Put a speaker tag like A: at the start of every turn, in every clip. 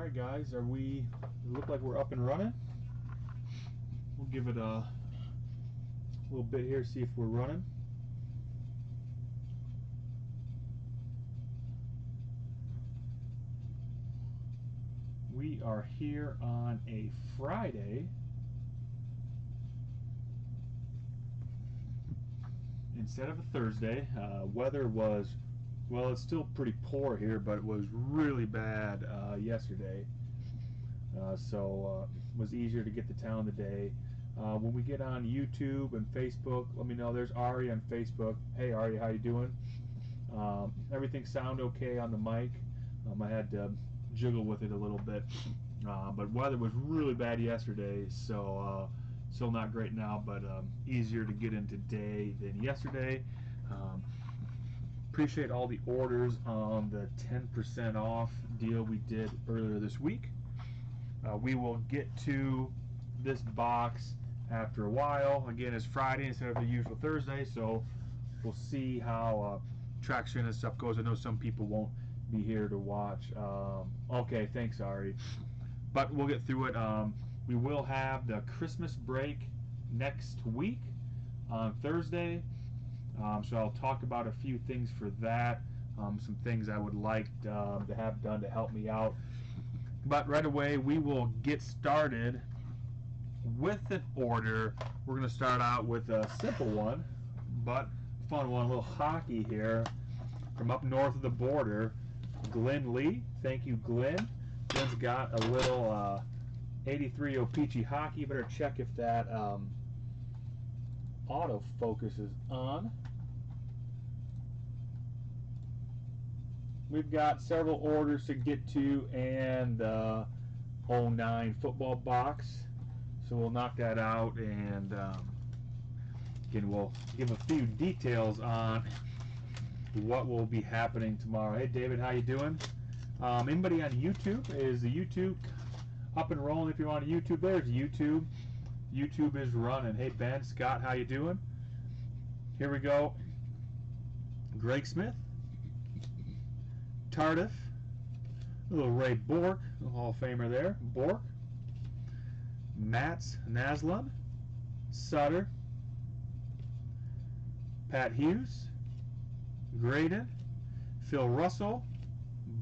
A: Alright guys, look like we're up and running. We'll give it a little bit here, see if we're running. We are here on a Friday instead of a Thursday. Weather was, well, it's still pretty poor here, but it was really bad yesterday. So it was easier to get to town today. When we get on YouTube and Facebook, let me know. There's Ari on Facebook. Hey Ari, how you doing? Everything sound okay on the mic? I had to jiggle with it a little bit, but weather was really bad yesterday, so still not great now, but easier to get in today than yesterday. Appreciate all the orders on the 10% off deal we did earlier this week. We will get to this box after a while. Again, it's Friday instead of the usual Thursday, so we'll see how traction and stuff goes. I know some people won't be here to watch. Okay, thanks, Ari. But we'll get through it. We will have the Christmas break next week on Thursday. So I'll talk about a few things for that. Some things I would like to have done to help me out. But right away, we will get started with an order. We're going to start out with a simple one, but fun one. A little hockey here from up north of the border. Glenn Lee. Thank you, Glenn. Glenn's got a little 83 O-Pee-Chee hockey. Better check if that autofocus is on. We've got several orders to get to and the 09 football box. So we'll knock that out, and again, we'll give a few details on what will be happening tomorrow. Hey David, how you doing? Anybody on YouTube? Is the YouTube up and rolling? If you're on YouTube, there's YouTube. YouTube is running. Hey Ben, Scott, how you doing? Here we go. Greg Smith, Tardif, a little Ray Bork, a Hall of Famer there. Bork, Mats Naslund, Sutter, Pat Hughes, Graydon, Phil Russell,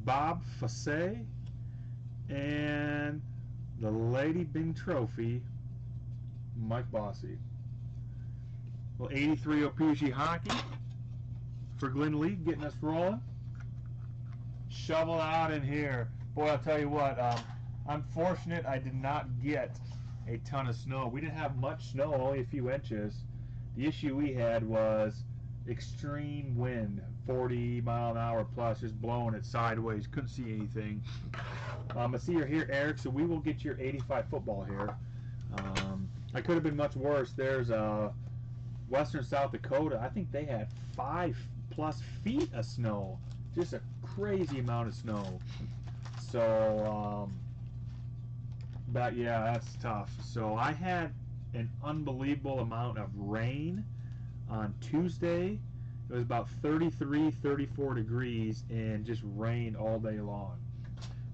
A: Bob Fosse, and the Lady Bing Trophy, Mike Bossy. Well, 83 O-Pee-Chee hockey for Glenn Lee, getting us rolling. Shovel out in here. Boy, I'll tell you what, I'm fortunate I did not get a ton of snow. We didn't have much snow, only a few inches. The issue we had was extreme wind, 40 mile an hour plus, just blowing it sideways. Couldn't see anything. I see you're here, Eric, so we will get your 85 football here. I could have been much worse. There's Western South Dakota. I think they had 5+ feet of snow. Just a crazy amount of snow. So, but yeah, that's tough. So I had an unbelievable amount of rain on Tuesday. It was about 33, 34 degrees and just rain all day long.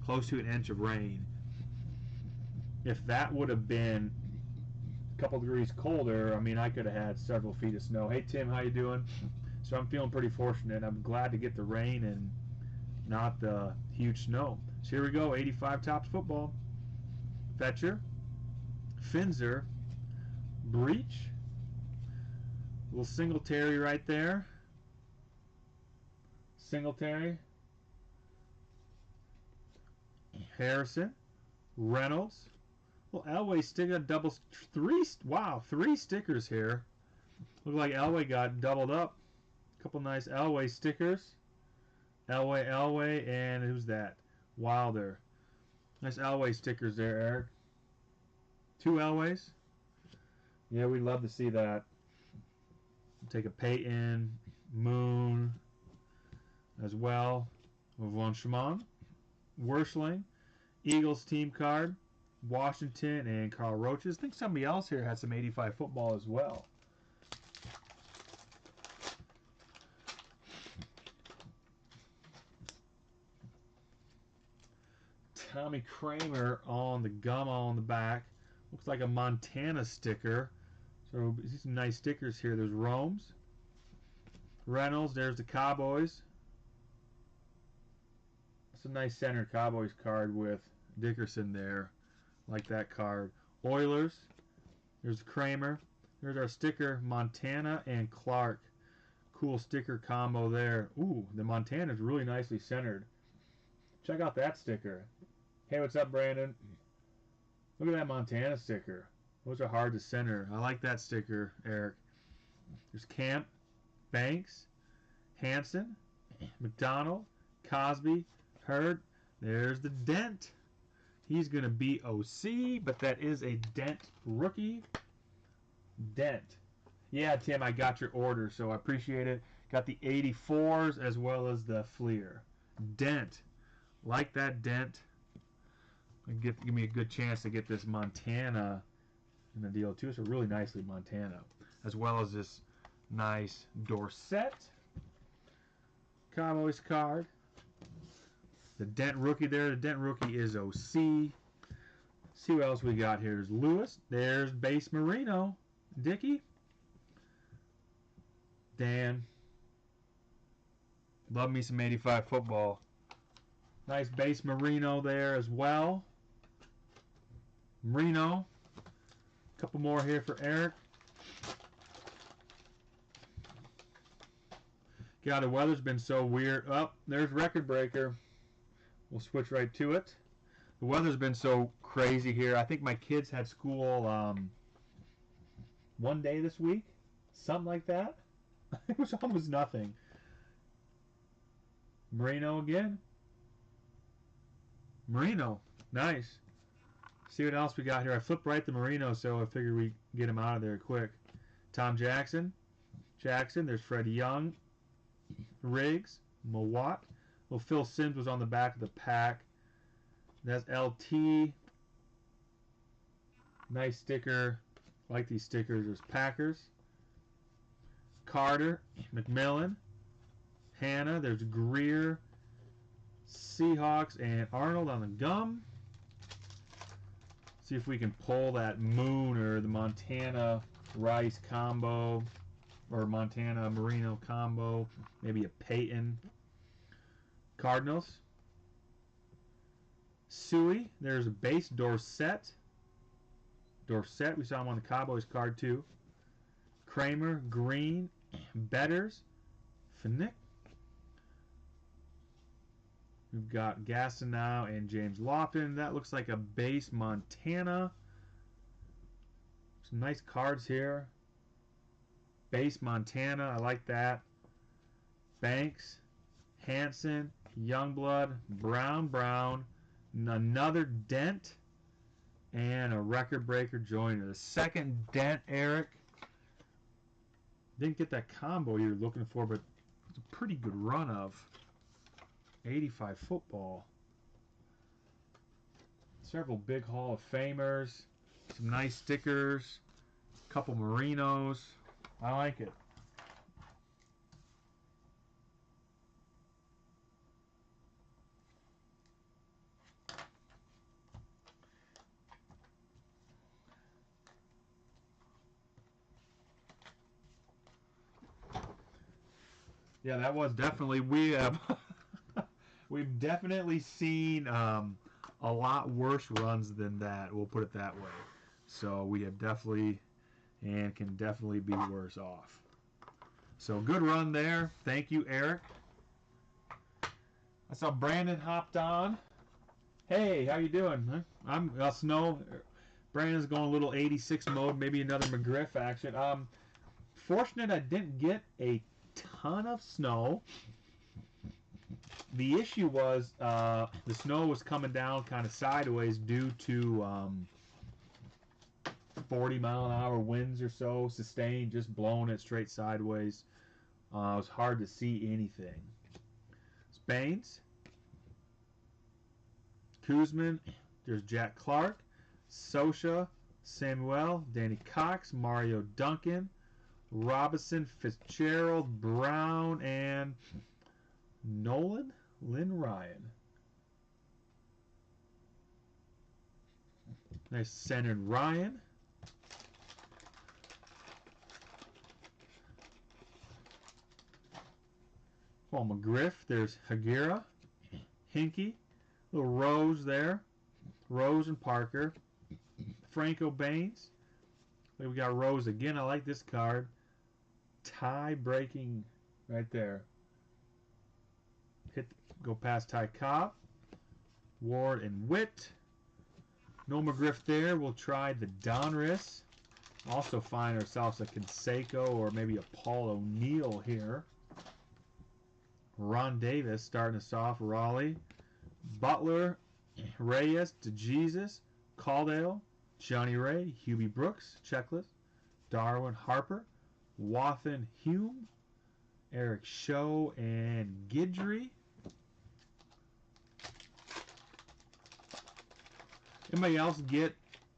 A: Close to an inch of rain. If that would have been a couple degrees colder, I mean, I could have had several feet of snow. Hey Tim, how you doing? So I'm feeling pretty fortunate. I'm glad to get the rain and not the huge snow. So here we go, 85 Topps football. Fetcher, Finzer, Breach, little Singletary right there. Singletary, Harrison, Reynolds, well, Elway sticker double three. Wow, 3 stickers here. Look like Elway got doubled up. A couple nice Elway stickers. Elway, and who's that? Wilder. Nice Elway stickers there, Eric. 2 Elways. Yeah, we'd love to see that. Take a Peyton, Moon, as well. Von Schmann, Werschling, Eagles team card, Washington, and Carl Roaches. I think somebody else here had some 85 football as well. Tommy Kramer on the gum on the back. Looks like a Montana sticker. So see some nice stickers here. There's Romes, Reynolds. There's the Cowboys. That's a nice center Cowboys card with Dickerson there. Like that card. Oilers. There's Kramer. There's our sticker, Montana and Clark. Cool sticker combo there. Ooh, the Montana is really nicely centered. Check out that sticker. Hey, what's up, Brandon? Look at that Montana sticker. Those are hard to center. I like that sticker, Eric. There's Camp, Banks, Hanson, McDonald, Cosby, Hurd. There's the Dent. He's going to be OC, but that is a Dent rookie. Dent. Yeah, Tim, I got your order, so I appreciate it. Got the 84s as well as the Fleer. Dent. Like that Dent. Give me a good chance to get this Montana in the deal, too. It's a really nicely Montana. As well as this nice Dorsett Cowboys card. The Dent rookie there. The Dent rookie is OC. See what else we got here. There's Lewis. There's base Marino. Dickey. Dan. Love me some 85 football. Nice base Marino there as well. Marino. A couple more here for Eric. God, the weather's been so weird. Oh, there's Record Breaker. We'll switch right to it. The weather's been so crazy here. I think my kids had school one day this week. Something like that. It was almost nothing. Marino again. Marino. Nice. See what else we got here. I flipped right to Marino, so I figured we'd get him out of there quick. Tom Jackson. Jackson. There's Freddie Young. Riggs. Mowat. Well, Phil Simms was on the back of the pack. That's LT. Nice sticker. I like these stickers. There's Packers. Carter. McMillan. Hannah. There's Greer. Seahawks and Arnold on the gum. See if we can pull that Moon or the Montana Rice combo or Montana Marino combo. Maybe a Peyton. Cardinals. Suey. There's a base Dorsett. Dorsett. We saw him on the Cowboys card too. Kramer. Green. Betters. Finnick. We've got Gastineau and James Lofton. That looks like a base Montana. Some nice cards here. Base Montana. I like that. Banks. Hanson. Youngblood. Brown. Another Dent. And a Record Breaker Joiner. The second Dent, Eric. Didn't get that combo you were looking for, but it's a pretty good run of 85 football. Several big Hall of Famers. Some nice stickers. A couple Marinos. I like it. Yeah, that was definitely, we've definitely seen a lot worse runs than that. We'll put it that way. So we have definitely and can definitely be worse off. So good run there. Thank you, Eric. I saw Brandon hopped on. Hey, how you doing? I'm Snow. Brandon's going a little 86 mode, maybe another McGriff action. Fortunate I didn't get a ton of snow. The issue was the snow was coming down kind of sideways due to 40-mile-an-hour winds or so, sustained, just blowing it straight sideways. It was hard to see anything. Baines, Kuzman, there's Jack Clark, Sosha, Samuel, Danny Cox, Mario Duncan, Robinson, Fitzgerald, Brown, and Nolan, Lynn Ryan. Nice centered Ryan. Paul McGriff. There's Hagira. Hinkie. Little Rose there. Rose and Parker. Franco Baines. We got Rose again. I like this card. Tie breaking right there. Go past Ty Cobb. Ward and Witt. No McGriff there. We'll try the Donruss. Also find ourselves a Canseco or maybe a Paul O'Neill here. Ron Davis starting us off. Raleigh. Butler. Reyes. DeJesus. Caldale. Johnny Ray. Hubie Brooks. Checklist. Darwin Harper. Wathan Hume. Eric Show and Guidry. Anybody else get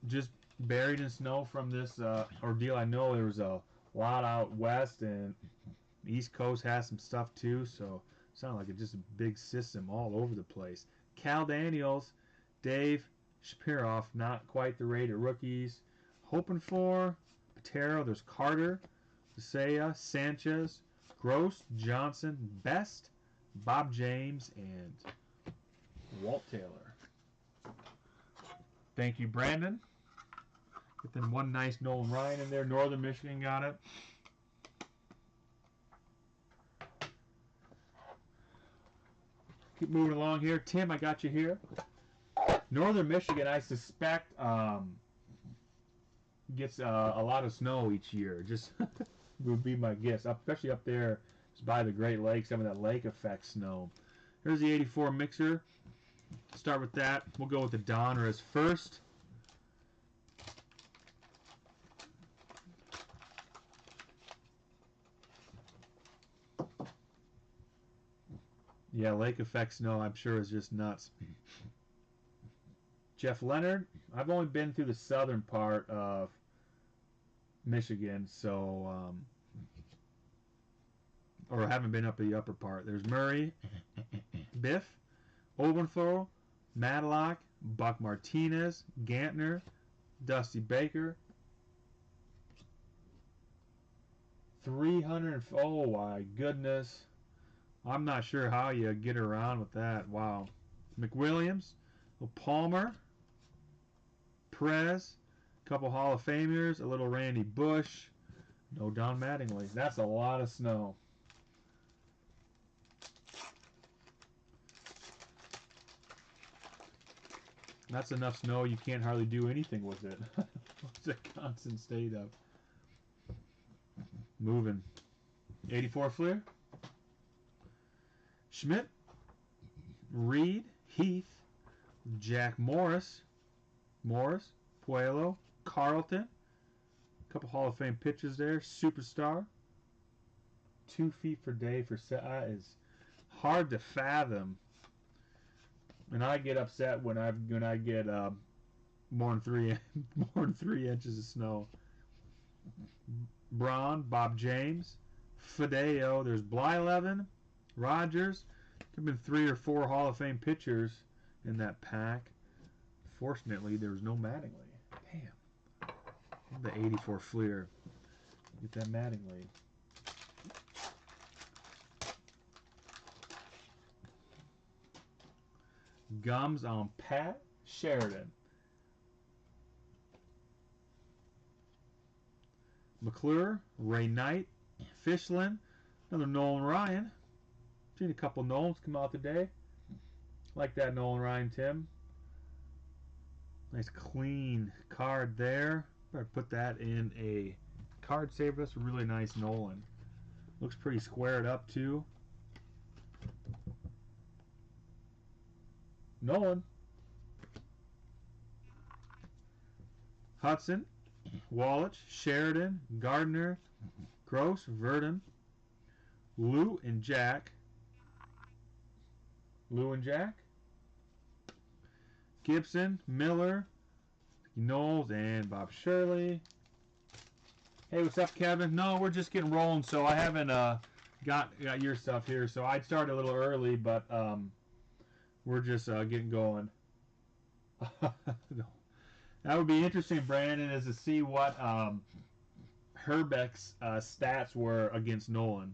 A: just buried in snow from this ordeal? I know there was a lot out west, and the East Coast has some stuff too, so it sounded like it's just a big system all over the place. Cal Daniels, Dave Shapiroff, not quite the rated rookies. Hoping for Patero, there's Carter, Isaiah, Sanchez, Gross, Johnson, Best, Bob James, and Walt Taylor. Thank you, Brandon. Get them one nice Nolan Ryan in there. Northern Michigan got it. Keep moving along here. Tim, I got you here. Northern Michigan, I suspect, gets a lot of snow each year. Just would be my guess. Especially up there by the Great Lakes, some of that lake effect snow. Here's the 84 mixer. Start with that. We'll go with the Donruss first. Yeah, lake effect snow, I'm sure, is just nuts. Jeff Leonard. I've only been through the southern part of Michigan, so or haven't been up to the upper part. There's Murray, Biff, Obenthal, Matlock, Buck Martinez, Gantner, Dusty Baker. 300. Oh my goodness. I'm not sure how you get around with that. Wow. McWilliams, Palmer, Perez, a couple Hall of Famers, a little Randy Bush, no Don Mattingly. That's a lot of snow. That's enough snow you can't hardly do anything with it. It's a constant state of moving. 84 Fleer. Schmidt, Reed, Heath, Jack Morris, Puello, Carlton, a couple Hall of Fame pitchers there, Superstar, 2 feet per day for that is hard to fathom. And I get upset when I get more than 3 inches of snow. Braun, Bob James, Fideo, there's Blyleven, Rogers. There have been 3 or 4 Hall of Fame pitchers in that pack. Fortunately, there was no Mattingly. Damn. The 84 Fleer. Get that Mattingly. Gums on Pat Sheridan. McClure, Ray Knight, Fishlin, another Nolan Ryan. Seen a couple Nolans come out today. Like that Nolan Ryan, Tim. Nice clean card there. Better put that in a card saver. That's a really nice Nolan. Looks pretty squared up too. Nolan. Hudson, Wallach, Sheridan, Gardner, Gross, Verdon, Lou and Jack. Gibson, Miller, Knowles, and Bob Shirley. Hey, what's up, Kevin? No, we're just getting rolling, so I haven't got your stuff here. So I'd start a little early, but we're just getting going. No. That would be interesting, Brandon, is to see what Herbeck's stats were against Nolan.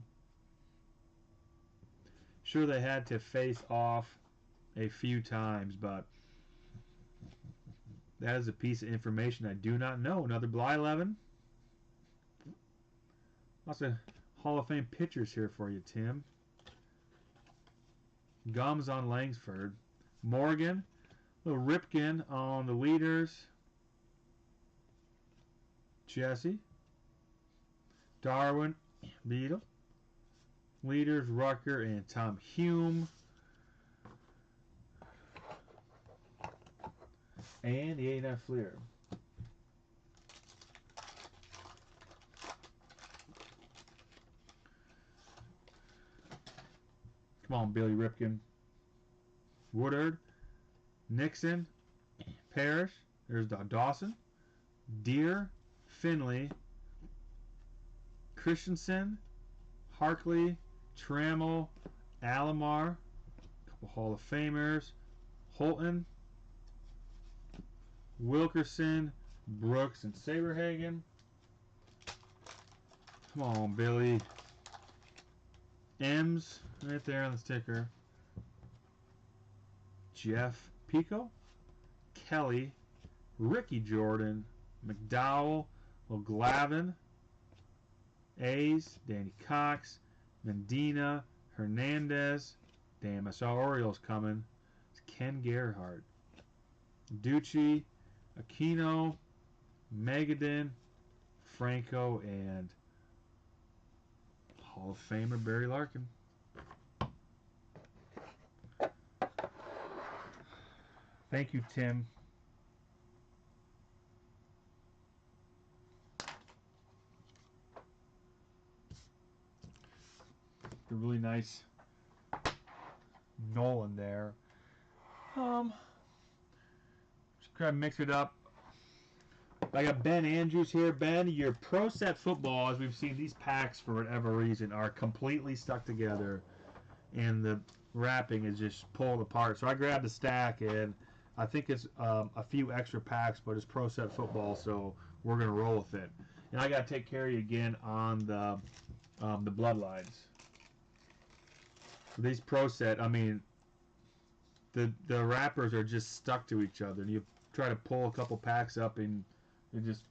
A: Sure, they had to face off a few times, but that is a piece of information I do not know. Another Bly 11. Lots of Hall of Fame pitchers here for you, Tim. Gums on Langsford. Morgan. Little Ripken on the leaders. Jesse. Darwin. Beadle. Leaders, Rucker and Tom Hume. And the 89 Fleer. Come on, Billy Ripken. Woodard. Nixon. Parrish. There's Dawson. Deere. Finley. Christensen. Harkley. Trammell. Alomar. A couple Hall of Famers. Holton. Wilkerson, Brooks, and Saberhagen. Come on, Billy. M's right there on the sticker. Jeff Pico, Kelly, Ricky Jordan, McDowell, O'Glavin, A's, Danny Cox, Mendina, Hernandez. Damn, I saw Orioles coming. It's Ken Gerhardt. Ducci, Aquino, Magadan, Franco, and Hall of Famer Barry Larkin. Thank you, Tim. A really nice Nolan there. Just kind of mix it up. I got Ben Andrews here. Ben, your Pro Set football, as we've seen, these packs for whatever reason are completely stuck together, and the wrapping is just pulled apart. So I grabbed a stack, and I think it's a few extra packs, but it's Pro Set football, so we're gonna roll with it. And I gotta take care of you again on the bloodlines. These Pro Set, I mean, the wrappers are just stuck to each other, and you try to pull a couple packs up and it just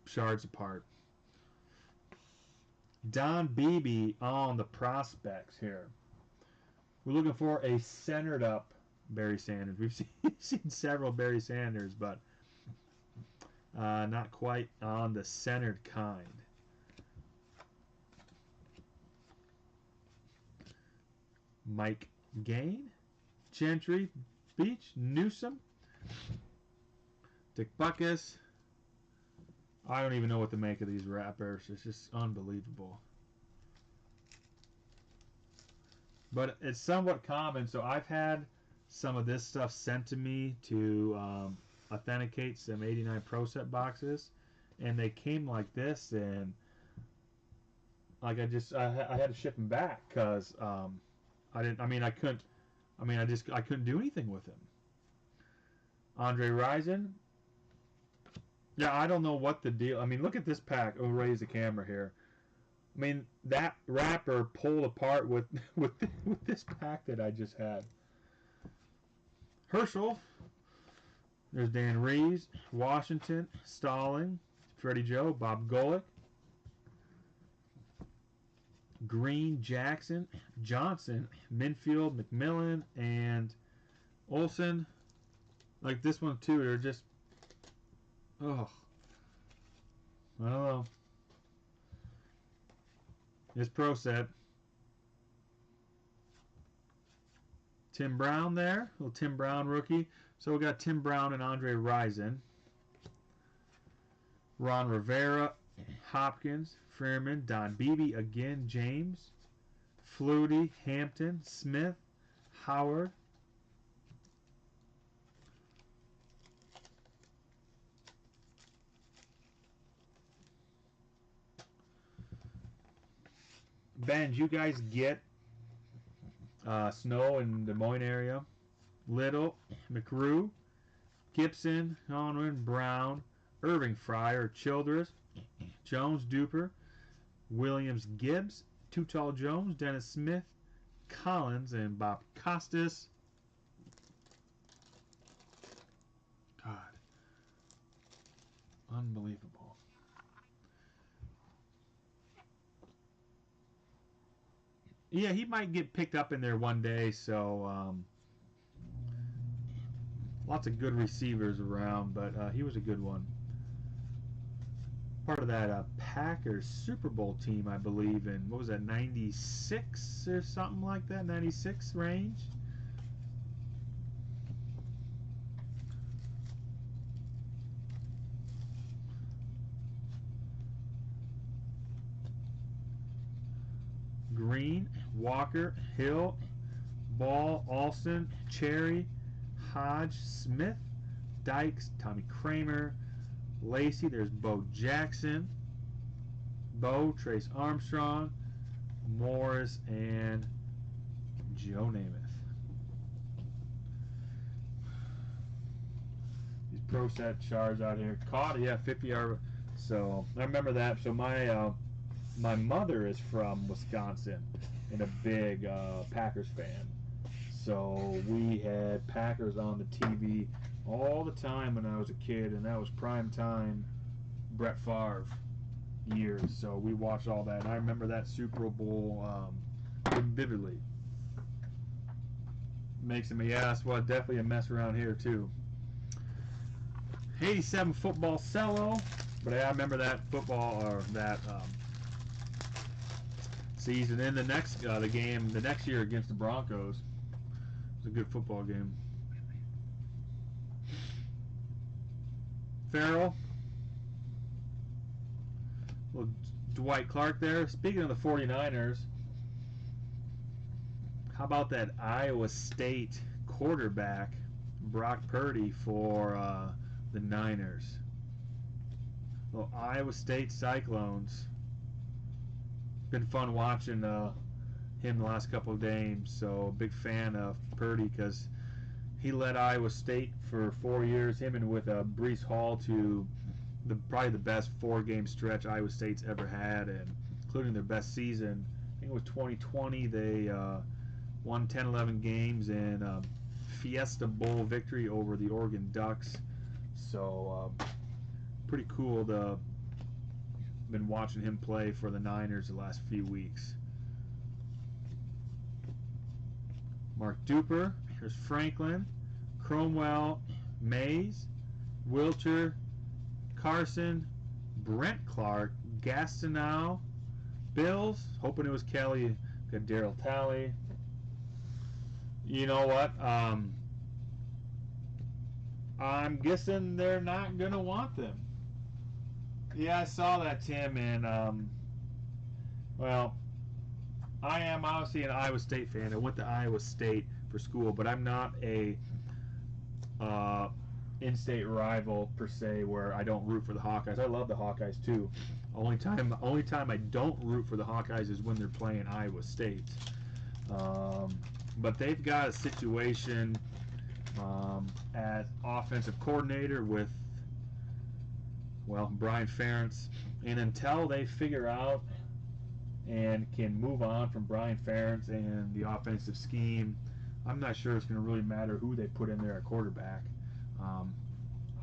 A: shards apart. Don Beebe on the prospects here. We're looking for a centered up Barry Sanders. We've seen several Barry Sanders, but not quite on the centered kind. Mike Gain, Gentry, Beach, Newsom, Dick Buckus. I don't even know what to make of these wrappers. It's just unbelievable. But it's somewhat common, so I've had some of this stuff sent to me to authenticate some 89 Pro Set boxes, and they came like this, and like I had to ship them back because I couldn't do anything with them. Andre Rison. Yeah, I don't know what the deal. I mean, look at this pack. I'll raise the camera here. I mean, that wrapper pulled apart with this pack that I just had. Herschel. There's Dan Reeves, Washington, Stalling, Freddie Joe, Bob Golick, Green, Jackson, Johnson, Minfield, McMillan, and Olsen. Like this one too, they're just, oh, I don't know. This Pro Set. Tim Brown there, little Tim Brown rookie. So we got Tim Brown and Andre Rison. Ron Rivera, Hopkins, Freeman, Don Beebe again, James, Flutie, Hampton, Smith, Howard. Ben, did you guys get snow in the Des Moines area? Little, McGrew, Gibson, Unwin, Brown, Irving, Fryer, Childress, Jones, Duper, Williams, Gibbs, Too Tall Jones, Dennis Smith, Collins, and Bob Costas. God. Unbelievable. Yeah, he might get picked up in there one day, so lots of good receivers around, but he was a good one. Part of that Packers Super Bowl team, I believe, in, what was that, 96 or something like that, 96 range? Green, Walker, Hill, Ball, Alston, Cherry, Hodge, Smith, Dykes, Tommy Kramer, Lacey, there's Bo Jackson, Bo, Trace Armstrong, Morris, and Joe Namath. These pro set charts out here. Caught, yeah, 50-yard. So I remember that. So my mother is from Wisconsin and a big Packers fan. So we had Packers on the TV all the time when I was a kid, and that was prime time Brett Favre years. So we watched all that, and I remember that Super Bowl vividly. Makes me ask, well, definitely a mess around here too. 87 football cello, but I remember that football or that season. In the next the game the next year against the Broncos, it was a good football game. Farrell, little Dwight Clark there. Speaking of the 49ers, how about that Iowa State quarterback Brock Purdy for the Niners? Well, Iowa State Cyclones. Been fun watching him the last couple of games. So big fan of Purdy because he led Iowa State for 4 years. Him and with Breece Hall to probably the best 4-game stretch Iowa State's ever had, and including their best season. I think it was 2020. They won 10-11 games and Fiesta Bowl victory over the Oregon Ducks. So pretty cool to been watching him play for the Niners the last few weeks. Mark Duper, here's Franklin, Cromwell, Mays, Wilcher, Carson, Brent Clark, Gastineau, Bills, hoping it was Kelly, got Daryl Talley. You know what? I'm guessing they're not going to want them. Yeah, I saw that, Tim, and well, I am obviously an Iowa State fan. I went to Iowa State for school, but I'm not a in-state rival per se where I don't root for the Hawkeyes. I love the Hawkeyes too. Only time I don't root for the Hawkeyes is when they're playing Iowa State. But they've got a situation as offensive coordinator with, well, Brian Ferentz, and until they figure out and can move on from Brian Ferentz and the offensive scheme, I'm not sure it's going to really matter who they put in there at quarterback.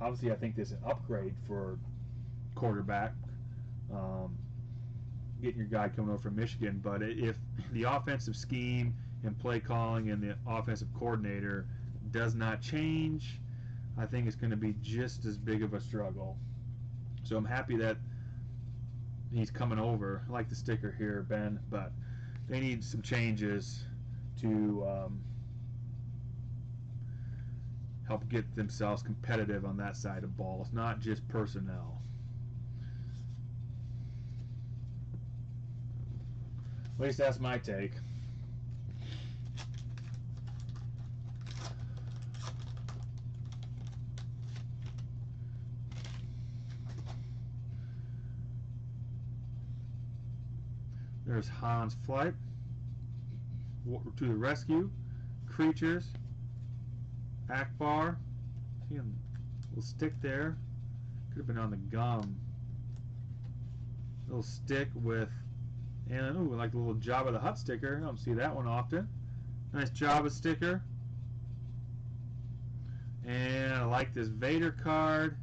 A: Obviously, I think there's an upgrade for quarterback, getting your guy coming over from Michigan, but if the offensive scheme and play calling and the offensive coordinator does not change, I think it's going to be just as big of a struggle. So I'm happy that he's coming over. I like the sticker here, Ben, but they need some changes to help get themselves competitive on that side of ball. It's not just personnel. At least that's my take. There's Hans Flight to the rescue. Creatures. Akbar. Little stick there. Could have been on the gum. Little stick with, and ooh, like a little Jabba the Hutt sticker. I don't see that one often. Nice Jabba sticker. And I like this Vader card.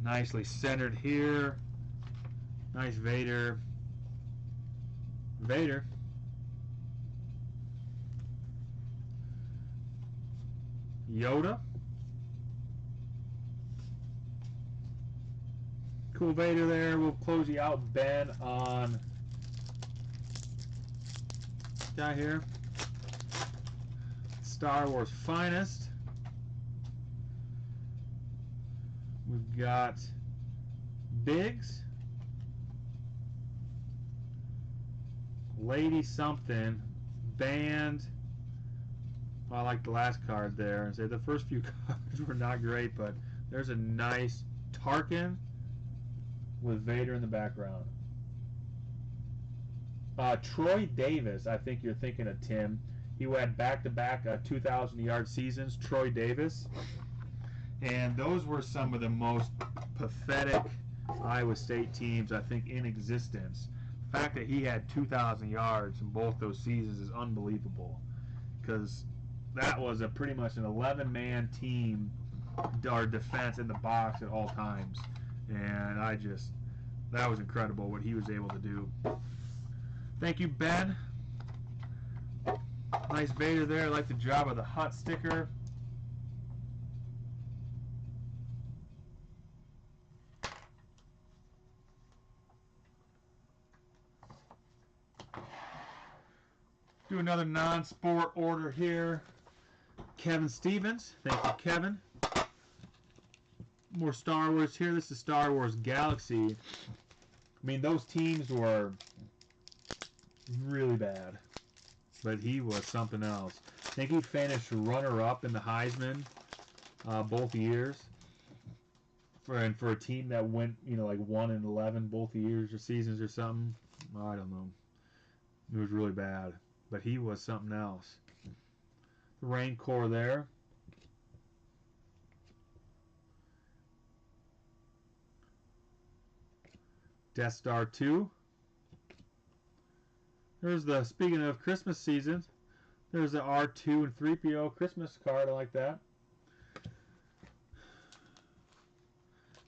A: Nicely centered here. Nice Vader. Vader. Yoda. Cool Vader there. We'll close you out, Ben, on guy here. Star Wars Finest. We've got Biggs. Lady something. Band. Well, I like the last card there. So the first few cards were not great, but there's a nice Tarkin with Vader in the background. Troy Davis, I think you're thinking of, Tim. He had back-to-back 2,000-yard seasons, Troy Davis. And those were some of the most pathetic Iowa State teams, I think, in existence. The fact that he had 2,000 yards in both those seasons is unbelievable, because that was pretty much an 11-man team or defense in the box at all times. And that was incredible what he was able to do. Thank you, Ben. Nice Vader there. I like the Jabba the Hutt sticker. Do another non-sport order here. Kevin Stevens. Thank you, Kevin. More Star Wars here. This is Star Wars Galaxy. I mean, those teams were really bad, but he was something else. I think he finished runner-up in the Heisman both years. For a team that went, like 1-11 both years or seasons or something, I don't know. It was really bad, but he was something else. The Rancor there. Death Star 2. There's speaking of Christmas seasons, there's the R2 and 3PO Christmas card. I like that.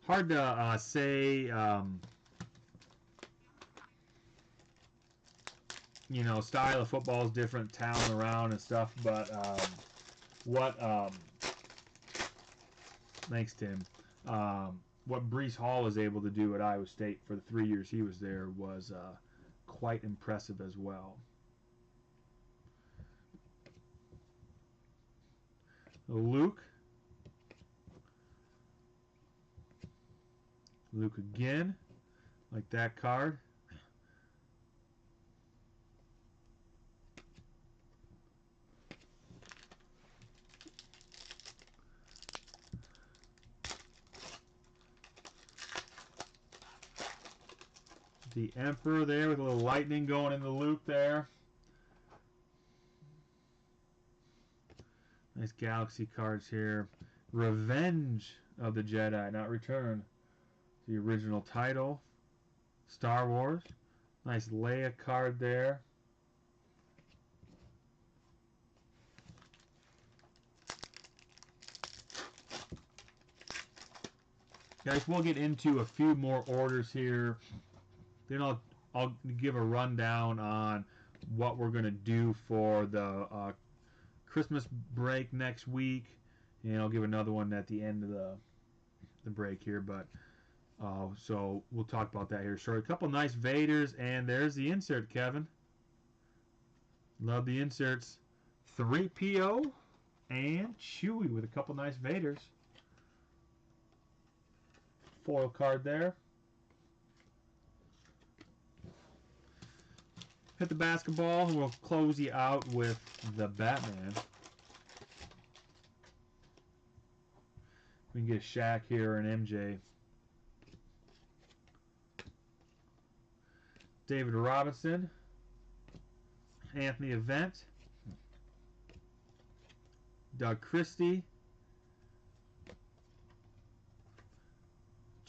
A: Hard to say, style of football is different town around and stuff, but thanks, Tim. What Breece Hall was able to do at Iowa State for the 3 years he was there was quite impressive as well. Luke again, like that card. The Emperor there with a little lightning going in the Luke there. Nice Galaxy cards here. Revenge of the Jedi, not Return. The original title. Star Wars. Nice Leia card there. Guys, we'll get into a few more orders here. Then I'll give a rundown on what we're going to do for the Christmas break next week. And I'll give another one at the end of the break here. But so we'll talk about that here shortly. A couple nice Vaders, and there's the insert, Kevin. Love the inserts. 3PO and Chewie with a couple nice Vaders. Foil card there. Hit the basketball, and we'll close you out with the Batman. We can get a Shaq here or an MJ. David Robinson. Anthony Event. Doug Christie.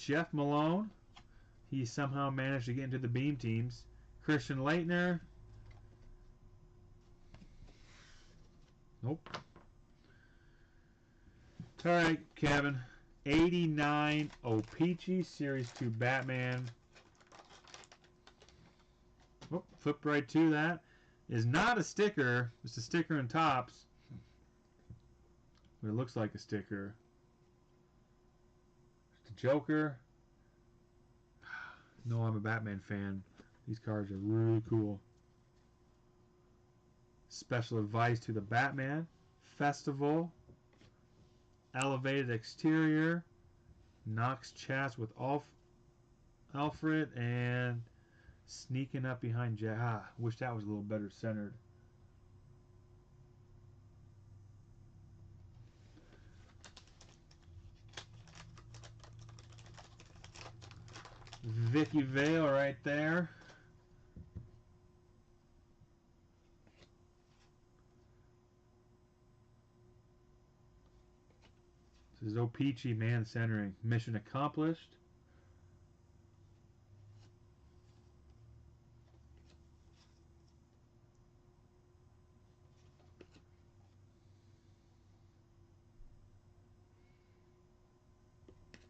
A: Jeff Malone. He somehow managed to get into the beam teams. Christian Laettner. Nope. Alright, Kevin. 89 O-Pee-Chee Series 2 Batman. Oh, flipped right to that. Is not a sticker. It's a sticker in Topps. But it looks like a sticker. It's the Joker. No, I'm a Batman fan. These cards are really cool. Special advice to the Batman. Festival. Elevated exterior. Knox chats with Alfred and sneaking up behind Jack. Wish that was a little better centered. Vicky Vale right there. This is O-Pee-Chee man centering. Mission accomplished.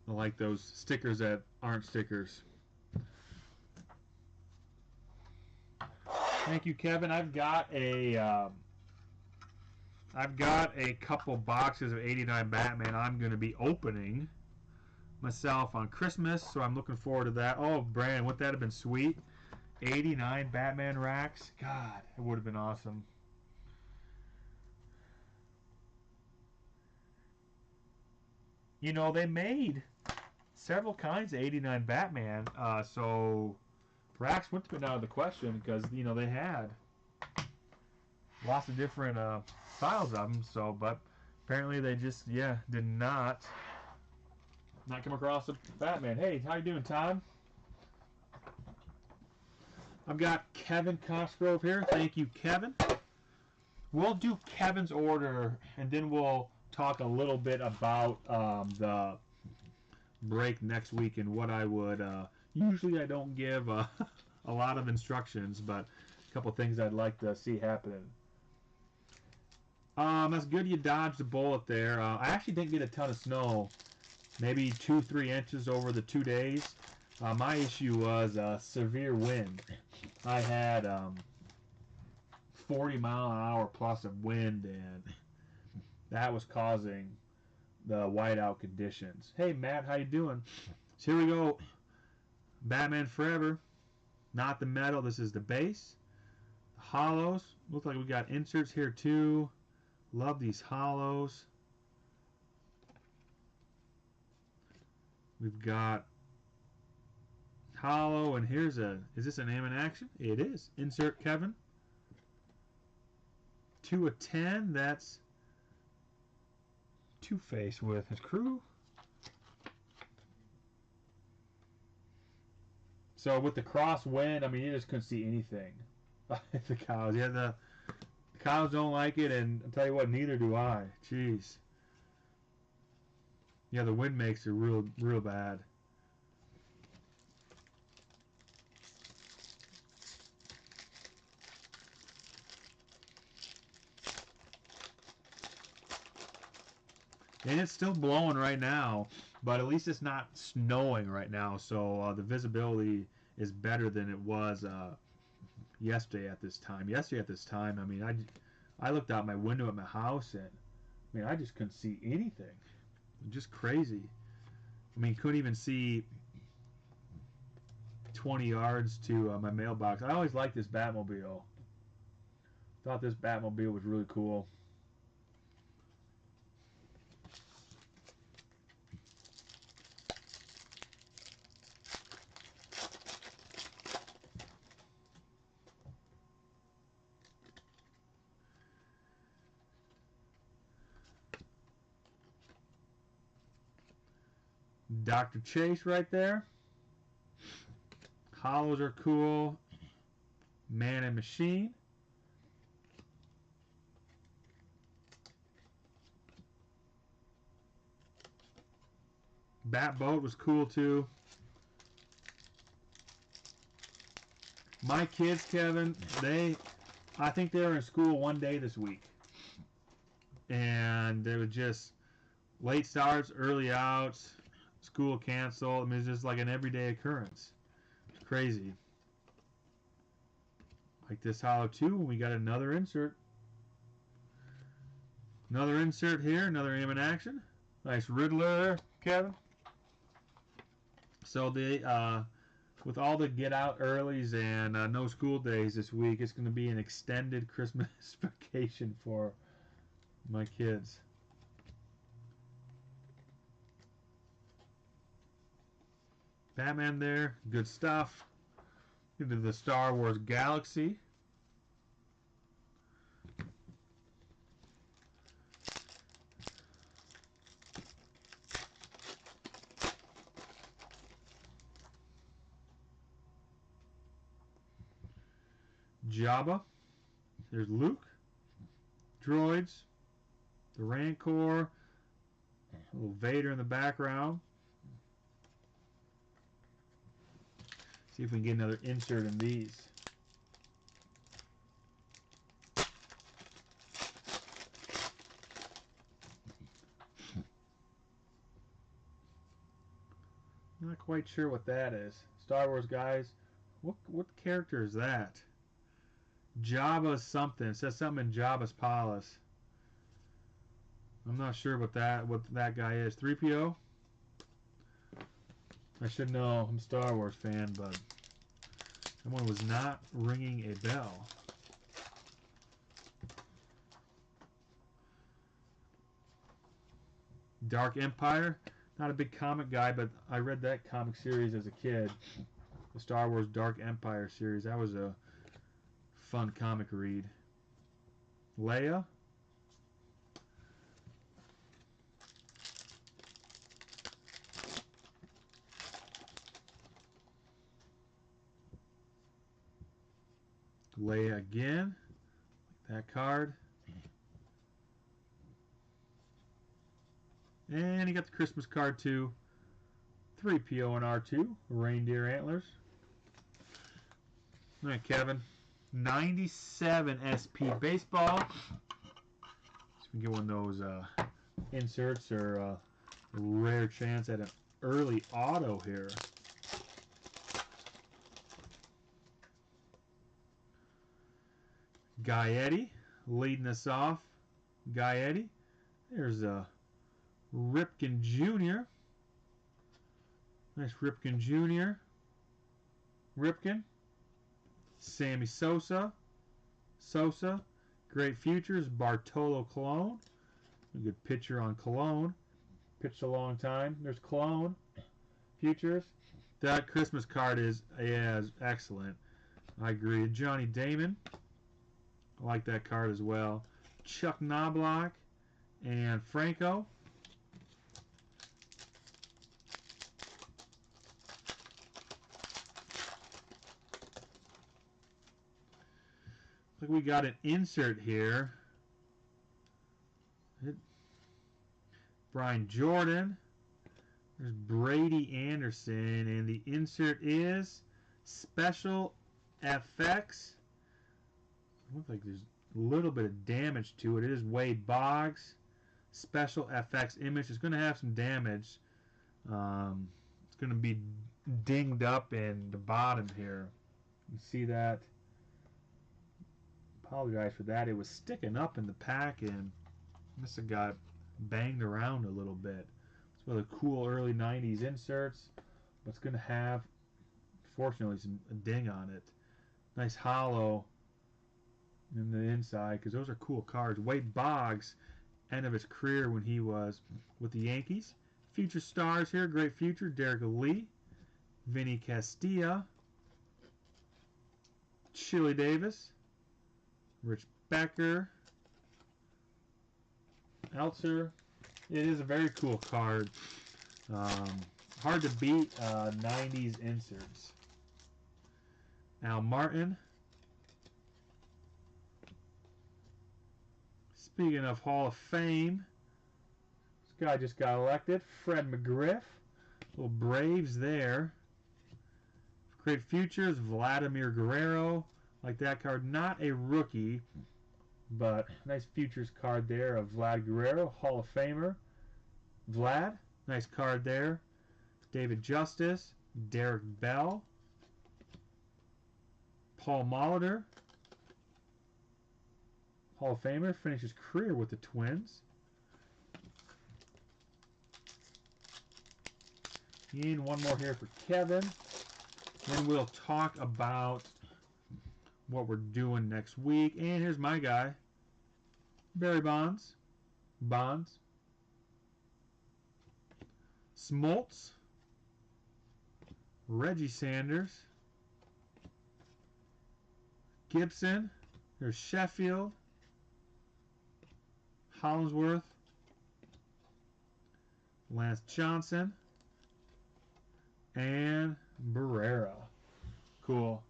A: I like those stickers that aren't stickers. Thank you, Kevin. I've got a couple boxes of 89 Batman I'm going to be opening myself on Christmas, so I'm looking forward to that. Oh, Brandon, wouldn't that have been sweet? 89 Batman racks. God, it would have been awesome. You know, they made several kinds of 89 Batman, so racks wouldn't have been out of the question because, you know, they had lots of different styles of them. So, but apparently they just, did not come across a Batman. Hey, how you doing, Tom? I've got Kevin Cosgrove here. Thank you, Kevin. We'll do Kevin's order, and then we'll talk a little bit about the break next week and what I would. Usually I don't give a lot of instructions, but a couple things I'd like to see happening. That's good you dodged the bullet there. I actually didn't get a ton of snow. Maybe 2-3 inches over the 2 days. My issue was severe wind. I had 40 mile an hour plus of wind, and that was causing the whiteout conditions. Hey Matt, how you doing? So here we go. Batman Forever. Not the metal, this is the base. Hollows. Looks like we got inserts here too. Love these hollows. We've got hollow, and here's is this an aim in action? It is. Insert Kevin. 2 of 10, that's Two-Face with his crew. So with the crosswind, I mean, you just couldn't see anything. The cows, the cows don't like it, and I'll tell you what, neither do I. Jeez. Yeah, the wind makes it real bad. And it's still blowing right now, but at least it's not snowing right now, so the visibility is better than it was yesterday at this time. Yesterday at this time, I mean, I looked out my window at my house, and I mean, I just couldn't see anything. Just crazy. I mean, couldn't even see 20 yards to my mailbox. I always liked this Batmobile. Thought this Batmobile was really cool. Dr. Chase right there. Hollows are cool. Man and Machine. Bat Boat was cool too. My kids, Kevin, I think they were in school one day this week. And they were just late starts, early outs, school canceled. I mean, it's just like an everyday occurrence. It's crazy. Like this hollow 2, we got another insert. Another insert here, another aim in action. Nice Riddler there, Kevin. So they, with all the get out earlies and no school days this week, it's going to be an extended Christmas vacation for my kids. Batman there, good stuff. Into the Star Wars Galaxy. Jabba. There's Luke. Droids. The Rancor. A little Vader in the background. See if we can get another insert in these. Not quite sure what that is. Star Wars guys, what character is that? Jabba's something. It says something in Jabba's palace. I'm not sure what that guy is. 3PO? I should know. I'm a Star Wars fan, but that one was not ringing a bell. Dark Empire. Not a big comic guy, but I read that comic series as a kid. The Star Wars Dark Empire series. That was a fun comic read. Leia. Leia again. That card. And you got the Christmas card too. 3PO and R2. Reindeer antlers. All right, Kevin. 97 SP baseball. So we can get one of those inserts or a rare chance at an early auto here. Gaetti leading us off. Gaetti. There's a Ripken Jr. Nice Ripken Jr. Ripken. Sammy Sosa. Sosa. Great futures. Bartolo Colon. A good pitcher on Colon. Pitched a long time. There's Colon. Futures. That Christmas card is excellent. I agree. Johnny Damon. I like that card as well. Chuck Knobloch and Franco. Look, we got an insert here. Brian Jordan. There's Brady Anderson, and the insert is Special FX. Looks like there's a little bit of damage to it. It is Wade Boggs. Special FX image. It's going to have some damage. It's going to be dinged up in the bottom here. You see that? Apologize for that. It was sticking up in the pack and must have got banged around a little bit. It's one of the cool early 90s inserts. But it's going to have, fortunately, a ding on it. Nice hollow in the inside, because those are cool cards. Wade Boggs, end of his career when he was with the Yankees. Future stars here, great future. Derek Lee, Vinny Castilla, Chili Davis, Rich Becker, Eltzer. It is a very cool card. Hard to beat 90s inserts. Al Martin. Speaking of Hall of Fame, this guy just got elected. Fred McGriff. Little Braves there. Great Futures, Vladimir Guerrero. Like that card. Not a rookie, but nice Futures card there of Vlad Guerrero, Hall of Famer. Vlad, nice card there. David Justice, Derek Bell, Paul Molitor, Hall of Famer, finished his career with the Twins. And one more here for Kevin. Then we'll talk about what we're doing next week. And here's my guy, Barry Bonds. Smoltz. Reggie Sanders. Gibson. There's Sheffield. Hollingsworth. Lance Johnson. And Barrera. Cool.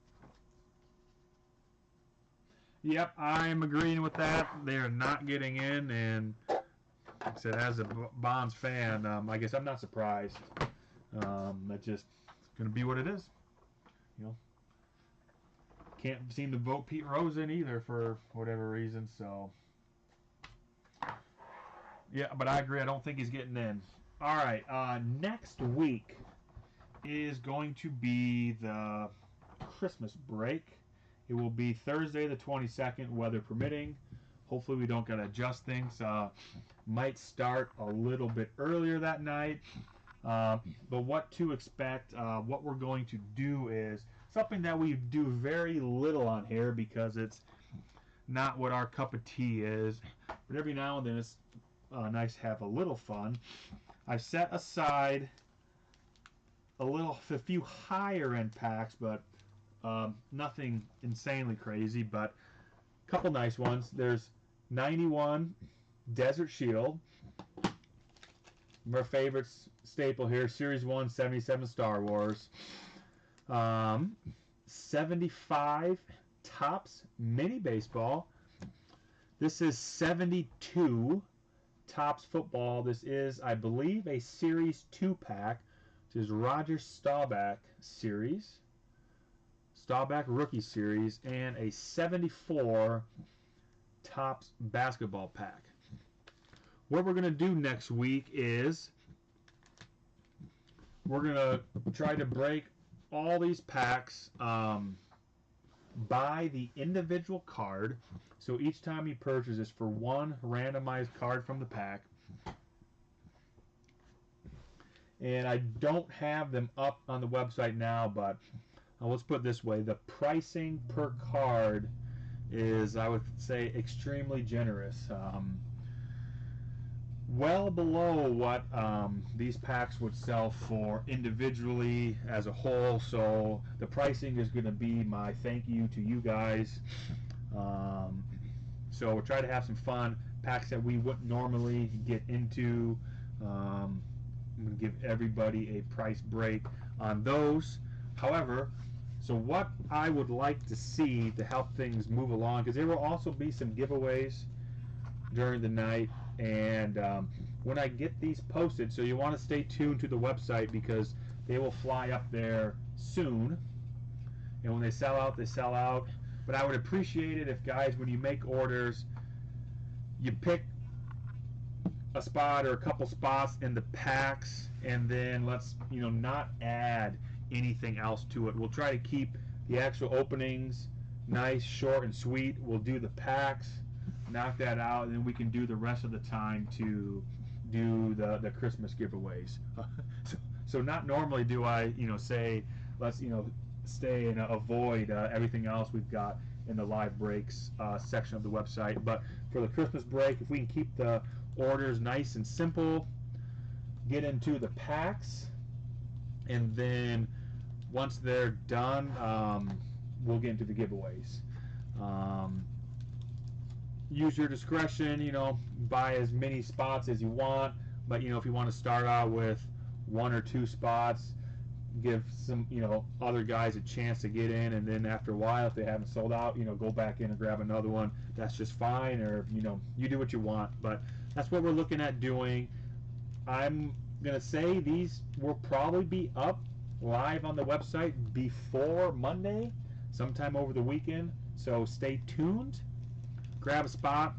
A: Yep, I'm agreeing with that. They are not getting in, and like I said, as a Bonds fan, I guess I'm not surprised. That's just going to be what it is. You know, can't seem to vote Pete Rose in either for whatever reason. So, yeah, but I agree. I don't think he's getting in. All right, next week is going to be the Christmas break. It will be Thursday the 22nd, weather permitting. Hopefully we don't got to adjust things. Might start a little bit earlier that night. But what to expect, what we're going to do is something that we do very little on here because it's not what our cup of tea is. But every now and then it's nice to have a little fun. I've set aside a few higher end packs, but nothing insanely crazy, but a couple nice ones. There's 91 Desert Shield. My favorite staple here, Series 1, 77 Star Wars. 75 Topps Mini Baseball. This is 72 Topps Football. This is, I believe, a Series 2 pack. This is Roger Staubach Series. Staubach Rookie Series, and a 74 Topps Basketball pack. What we're going to do next week is we're going to try to break all these packs by the individual card. So each time you purchase is for one randomized card from the pack. And I don't have them up on the website now, but let's put it this way. The pricing per card is, I would say, extremely generous. Well below what these packs would sell for individually as a whole. So the pricing is going to be my thank you to you guys. So we'll try to have some fun. Packs that we wouldn't normally get into. I'm going to give everybody a price break on those. However, so what I would like to see to help things move along, because there will also be some giveaways during the night, and when I get these posted, so you want to stay tuned to the website because they will fly up there soon, and when they sell out, they sell out. But I would appreciate it if, guys, when you make orders, you pick a spot or a couple spots in the packs, and then let's not add anything else to it. We'll try to keep the actual openings nice, short, and sweet. We'll do the packs, knock that out, and then we can do the rest of the time to do the Christmas giveaways. So not normally do I say let's stay and avoid everything else we've got in the live breaks section of the website. But for the Christmas break, if we can keep the orders nice and simple, get into the packs, and then once they're done, we'll get into the giveaways. Use your discretion, buy as many spots as you want, but if you want to start out with 1 or 2 spots, give some other guys a chance to get in, and then after a while, if they haven't sold out, go back in and grab another one. That's just fine, or you do what you want. But that's what we're looking at doing. I'm going to say these will probably be up live on the website before Monday, sometime over the weekend. So stay tuned. Grab a spot,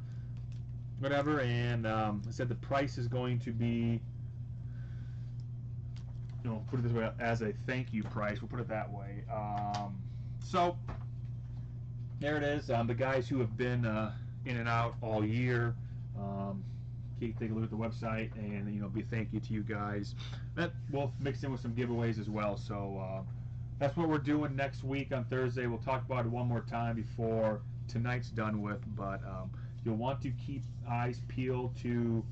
A: whatever. And I said the price is going to be, put it this way, as a thank you price. We'll put it that way. So there it is. The guys who have been in and out all year. Take a look at the website, and be thank you to you guys. That we'll mix in with some giveaways as well. So that's what we're doing next week on Thursday. We'll talk about it one more time before tonight's done with. But you'll want to keep eyes peeled to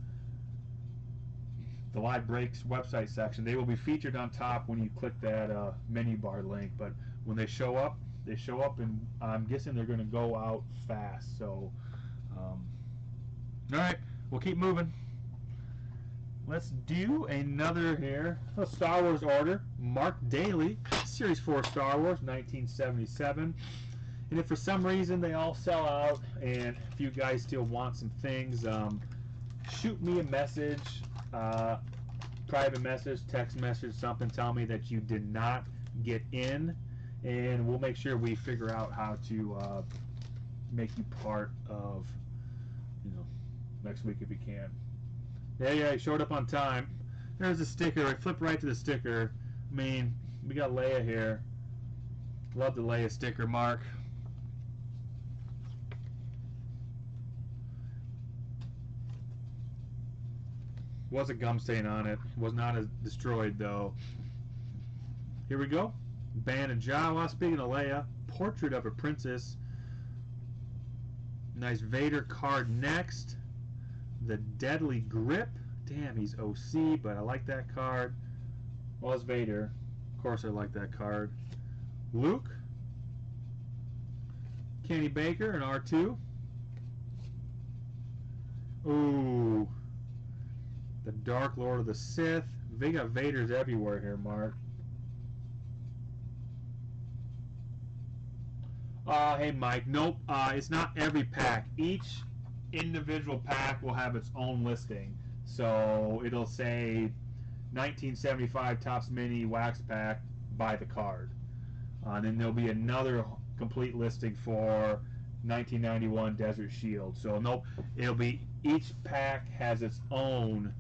A: the Live Breaks website section. They will be featured on top when you click that menu bar link. But when they show up, and I'm guessing they're going to go out fast. So, all right. We'll keep moving. Let's do another here. A Star Wars order. Mark Daly, Series 4 Star Wars, 1977. And if for some reason they all sell out, and if you guys still want some things, shoot me a message, private message, text message, something. Tell me that you did not get in, and we'll make sure we figure out how to make you part of, next week if you can. Yeah, he showed up on time. There's a sticker. I flip right to the sticker. I mean, we got Leia here. Love the Leia sticker, Mark. Was a gum stain on it. Was not as destroyed though. Here we go. Ban of Jawa. Speaking of Leia, Portrait of a Princess. Nice Vader card next. The Deadly Grip. Damn, he's OC, but I like that card. Well, it's Vader. Of course I like that card. Luke. Kenny Baker and R2. Ooh. The Dark Lord of the Sith. They got Vaders everywhere here, Mark. Hey, Mike. Nope. It's not every pack. Each individual pack will have its own listing. So it'll say 1975 Topps Mini Wax Pack, buy the card. And then there'll be another complete listing for 1991 Desert Shield. So nope, it'll be, each pack has its own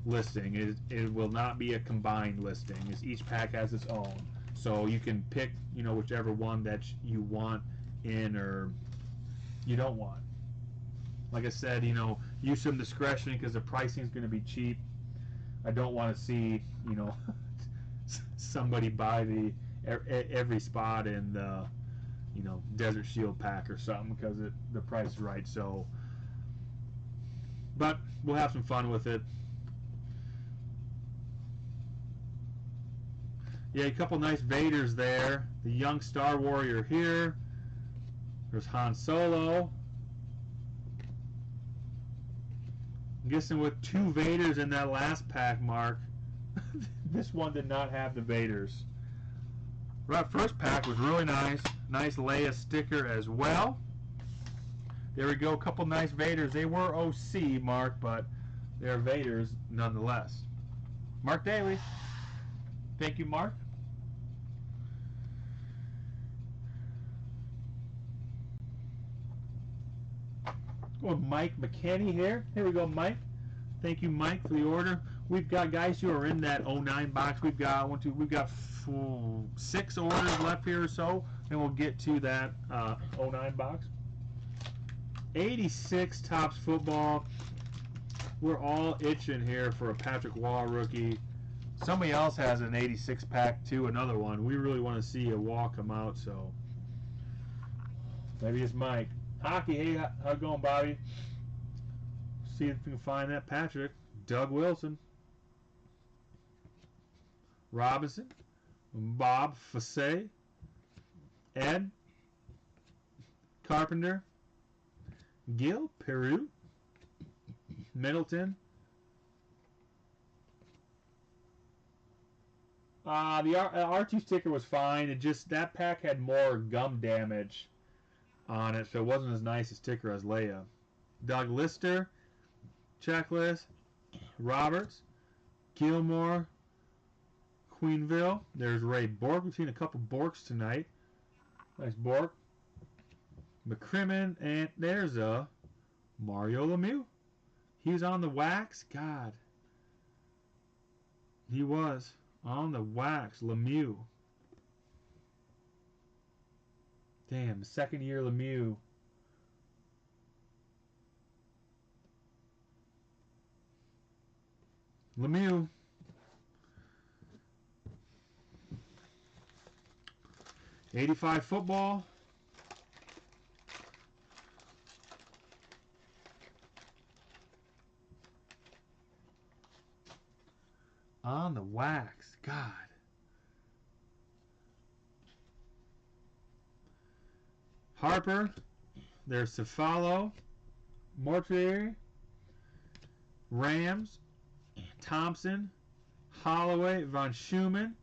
A: listing. It will not be a combined listing. Each pack has its own. So you can pick, whichever one that you want in or you don't want. Like I said, use some discretion because the pricing is going to be cheap. I don't want to see, somebody buy every spot in the, Desert Shield pack or something because the price is right. So, but we'll have some fun with it. Yeah, a couple nice Vaders there. The young Star Warrior here. There's Han Solo. I'm guessing with 2 Vaders in that last pack, Mark. This one did not have the Vaders. Right, first pack was really nice. Nice Leia sticker as well. There we go, a couple nice Vaders. They were OC, Mark, but they're Vaders nonetheless. Mark Daly. Thank you, Mark. Go with Mike McKinney here. Here we go, Mike. Thank you, Mike, for the order. We've got guys who are in that 09 box. We've got 6 orders left here or so, and we'll get to that 09 box. 86 Topps Football. We're all itching here for a Patrick Waugh rookie. Somebody else has an 86 pack too, another one. We really want to see a Waugh come out, so maybe it's Mike. Hockey, hey, how's it going, Bobby? See if we can find that Patrick. Doug Wilson. Robinson. Bob Fosse. Ed. Carpenter. Gil Peru. Middleton. The R2 sticker was fine. It just, that pack had more gum damage on it, so it wasn't as nice a sticker as Leia. Doug Lister, checklist, Roberts, Gilmore, Queenville. There's Ray Bork. We've seen a couple Borks tonight. Nice Bork. McCrimmon, and there's a Mario Lemieux. He was on the wax. God. He was on the wax. Lemieux. Damn, second year Lemieux. Lemieux. '85 football. On the wax. God. Harper. There's Cefalo. Mortuary. Rams. Thompson. Holloway. Von Schumann.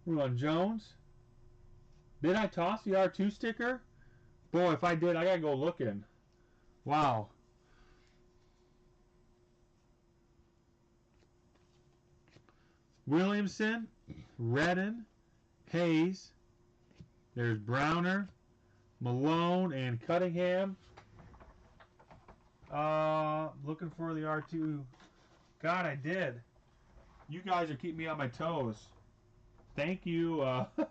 A: Ron Jones. Did I toss the R2 sticker? Boy, if I did, I gotta go looking. Wow. Williamson, Redden, Hayes. There's Browner, Malone, and Cunningham. Looking for the R2. God, I did. You guys are keeping me on my toes. Thank you,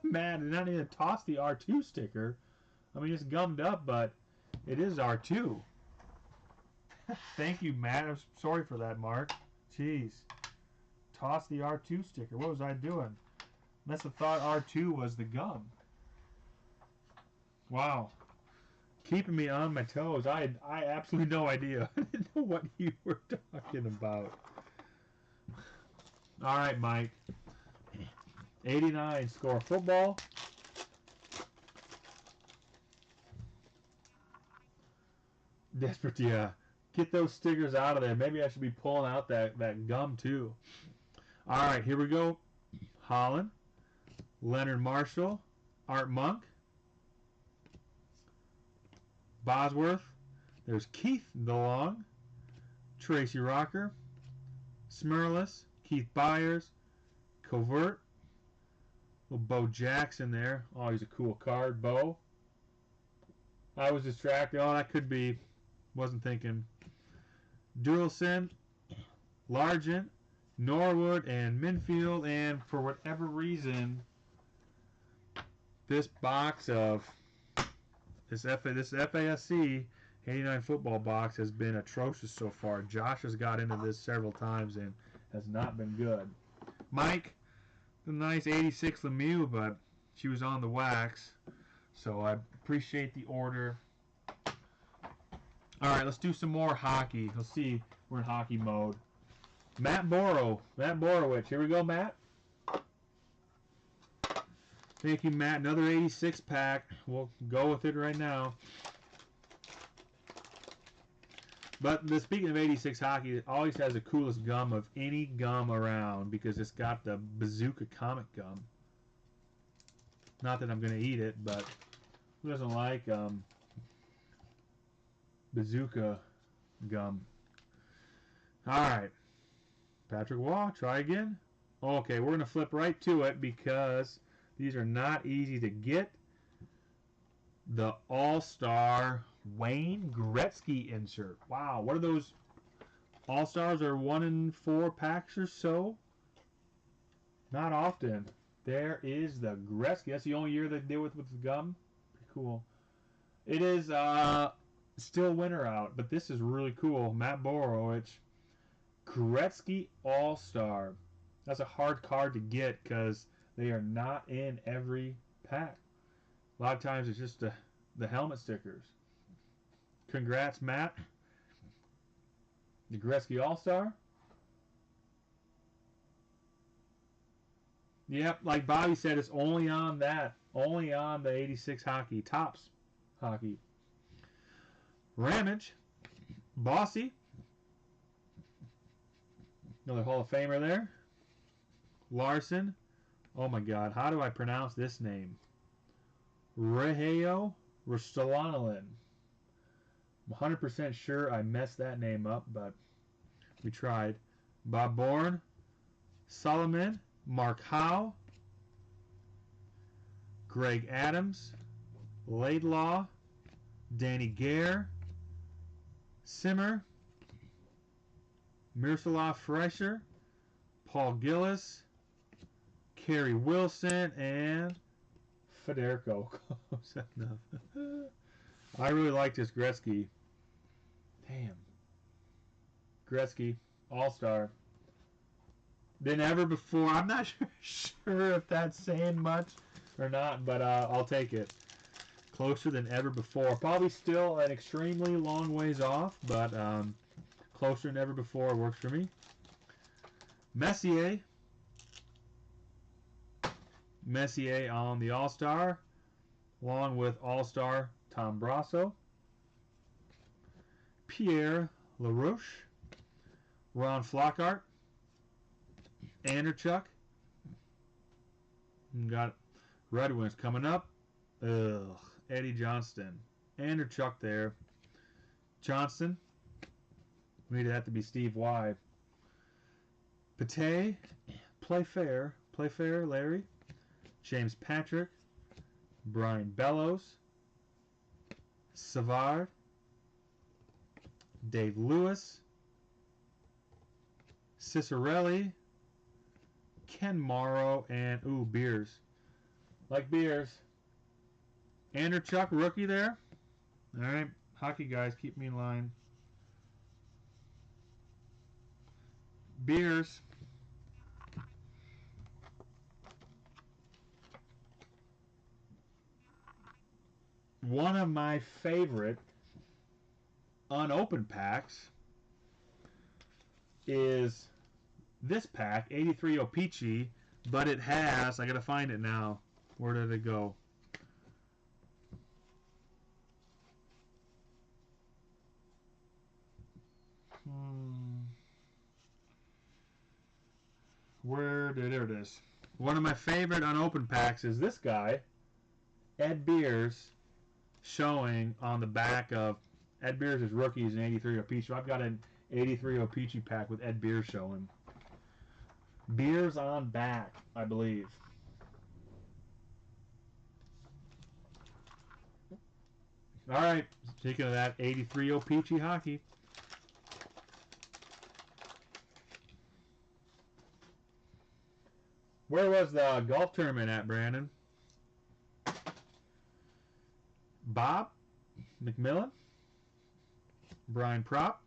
A: Matt. I didn't even toss the R2 sticker. I mean, it's gummed up, but it is R2. Thank you, Matt. I'm sorry for that, Mark. Jeez. Toss the R2 sticker. What was I doing? Must have thought R2 was the gum. Wow. Keeping me on my toes. I had absolutely no idea. I didn't know what you were talking about. All right, Mike. 89 score football. Desperate, yeah. Get those stickers out of there. Maybe I should be pulling out that gum too. All right, here we go. Holland, Leonard Marshall, Art Monk, Bosworth. There's Keith DeLong, Tracy Rocker, Smirlis, Keith Byers, Covert, little Bo Jackson there. Oh, he's a cool card, Bo. I was distracted. Oh, that could be. Wasn't thinking. Duelson, Largent, Norwood, and Minfield. And for whatever reason, this box of this FASC 89 football box has been atrocious so far. Josh has got into this several times and has not been good. Mike, the nice 86 Lemieux, but she was on the wax, so I appreciate the order. All right, let's do some more hockey. Let's see, we're in hockey mode. Matt Borowicz. Here we go, Matt. Thank you, Matt. Another 86 pack. We'll go with it right now. But speaking of 86 hockey, it always has the coolest gum of any gum around because it's got the Bazooka comic gum. Not that I'm going to eat it, but who doesn't like Bazooka gum? All right. Patrick Waugh, try again. Okay, we're going to flip right to it because these are not easy to get. The All-Star Wayne Gretzky insert. Wow, what are those? All-Stars are 1 in 4 packs or so. Not often. There is the Gretzky. That's the only year they did with the gum. Pretty cool. It is still winter out, but this is really cool. Matt Borowicz. Gretzky All-Star. That's a hard card to get because they are not in every pack. A lot of times it's just the helmet stickers. Congrats, Matt. The Gretzky All-Star. Yep, like Bobby said, it's only on that. Only on the 86 hockey. Tops hockey. Ramage. Bossy. Another Hall of Famer there. Larson. Oh my God, how do I pronounce this name? Reheo Ristolainen. I'm 100% sure I messed that name up, but we tried. Bob Bourne. Solomon, Mark Howe, Greg Adams, Laidlaw, Danny Gare, Simmer, Miroslav Fleischer, Paul Gillis, Kerry Wilson, and Federico. I really like this Gretzky. Damn. Gretzky, All-Star. Than ever before. I'm not sure if that's saying much or not, but I'll take it. Closer than ever before. Probably still an extremely long ways off, but closer than ever before works for me. Messier. Messier on the All-Star, along with All-Star Tom Brasso. Pierre LaRoche. Ron Flockhart. Anderchuk. Got Red Wings coming up. Eddie Johnston. Anderchuk there. Johnston. Maybe it'd have to be Steve Y. Pate. Playfair. Playfair, Larry. James Patrick. Brian Bellows. Savard. Dave Lewis. Cicerelli. Ken Morrow, and Beers. Like Beers. Anderchuk, rookie there. Alright, hockey guys, keep me in line. Beers. One of my favorite unopened packs is this pack, 83 O-Pee-Chee, but it has, I gotta find it now. Where did it go? There it is. One of my favorite unopened packs is this guy, Ed Beers, showing on the back of Ed Beers' rookies in 83 O-Pee-Chee. So I've got an 83 O-Pee-Chee pack with Ed Beers showing. Beers on back, I believe. Alright, speaking of that, 83 O-Pee-Chee hockey. Where was the golf tournament at, Brandon? Bob McMillan, Brian Prop,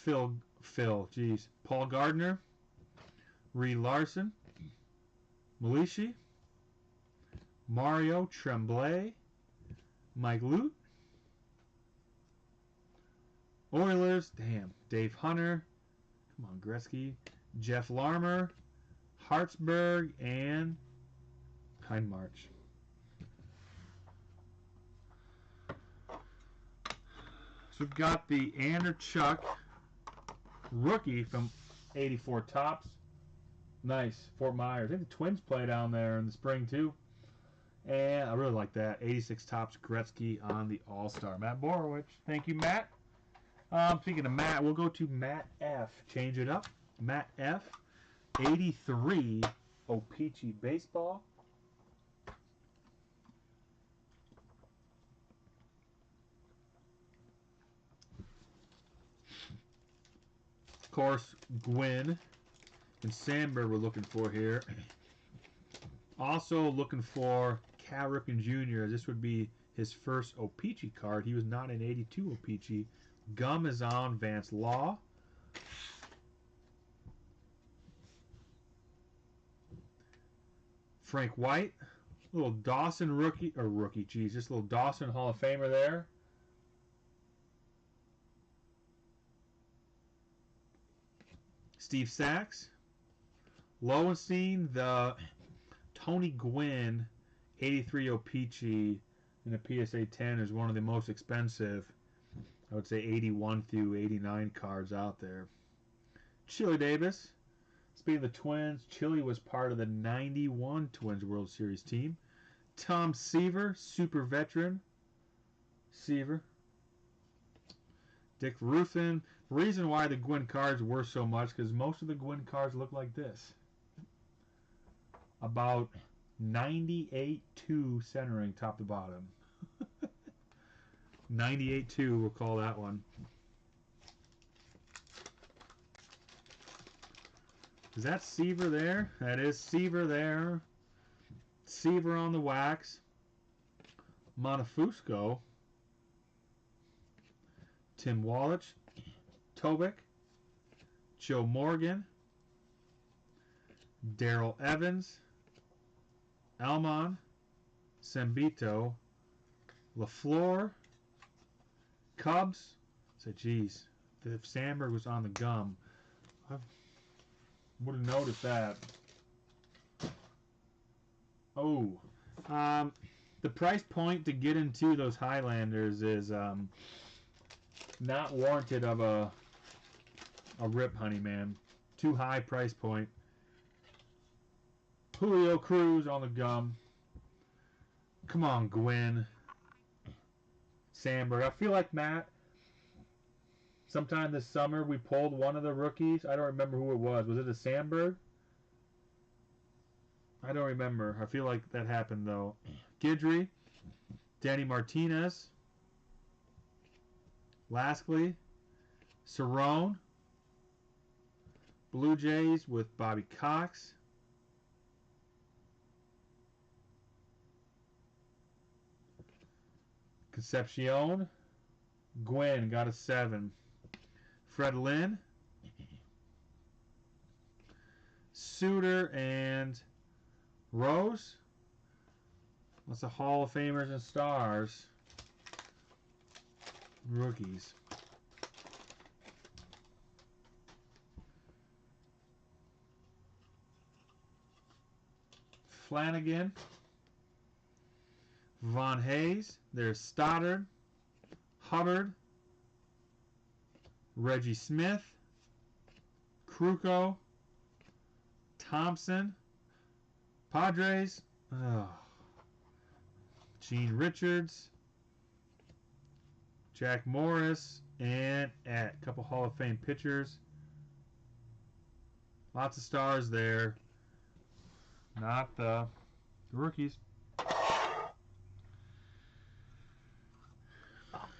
A: Paul Gardner, Reed Larson, Malishi, Mario Tremblay, Mike Lute, Oilers, Dave Hunter, come on Gretzky, Jeff Larmer, Hartsburg, and Hindmarch. So we've got the Anderchuk rookie from 84 Tops. Nice. Fort Myers. I think the Twins play down there in the spring too. And I really like that. 86 Tops Gretzky on the All-Star. Matt Borowicz. Thank you, Matt. Speaking of Matt, we'll go to Matt F. Change it up. Matt F. 83 O-Pee-Chee Baseball. Of course, Gwynn and Sandberg we're looking for here. Also looking for Cal Ripken Jr. This would be his first O-Pee-Chee card. He was not an 82 O-Pee-Chee. Gum is on Vance Law. Frank White. Little Dawson just a little Dawson Hall of Famer there. Steve Sachs. Lowenstein, the Tony Gwynn 83 O-Pee-Chee in the PSA 10 is one of the most expensive, I would say 81 through 89 cards out there. Chili Davis. Speaking of the Twins, Chili was part of the 91 Twins World Series team. Tom Seaver, super veteran. Seaver. Dick Ruffin. Reason why the Gwyn cards were so much, because most of the Gwyn cards look like this. About 98-2 centering top to bottom. 98-2, we'll call that one. Is that Seaver there? That is Seaver there. Seaver on the wax. Montefusco. Tim Wallich. Tobic. Joe Morgan. Daryl Evans. Almon. Sembito. LaFleur. Cubs. So, geez, if Sandberg was on the gum, I would have noticed that. Oh, the price point to get into those Highlanders is not warranted of a rip, honey man. Too high price point. Julio Cruz on the gum. Come on, Gwyn. Sandberg. I feel like, Matt, sometime this summer we pulled one of the rookies. I don't remember who it was. Was it a Sandberg? I don't remember. I feel like that happened, though. Guidry. Danny Martinez. Laskley. Cerrone. Blue Jays with Bobby Cox. Concepcion. Gwyn got a 7. Fred Lynn. Suter and Rose. Lots of Hall of Famers and stars. Rookies. Flanagan. Von Hayes. There's Stoddard. Hubbard. Reggie Smith. Kruko. Thompson. Padres. Oh. Gene Richards. Jack Morris. And a couple Hall of Fame pitchers. Lots of stars there. Not the rookies.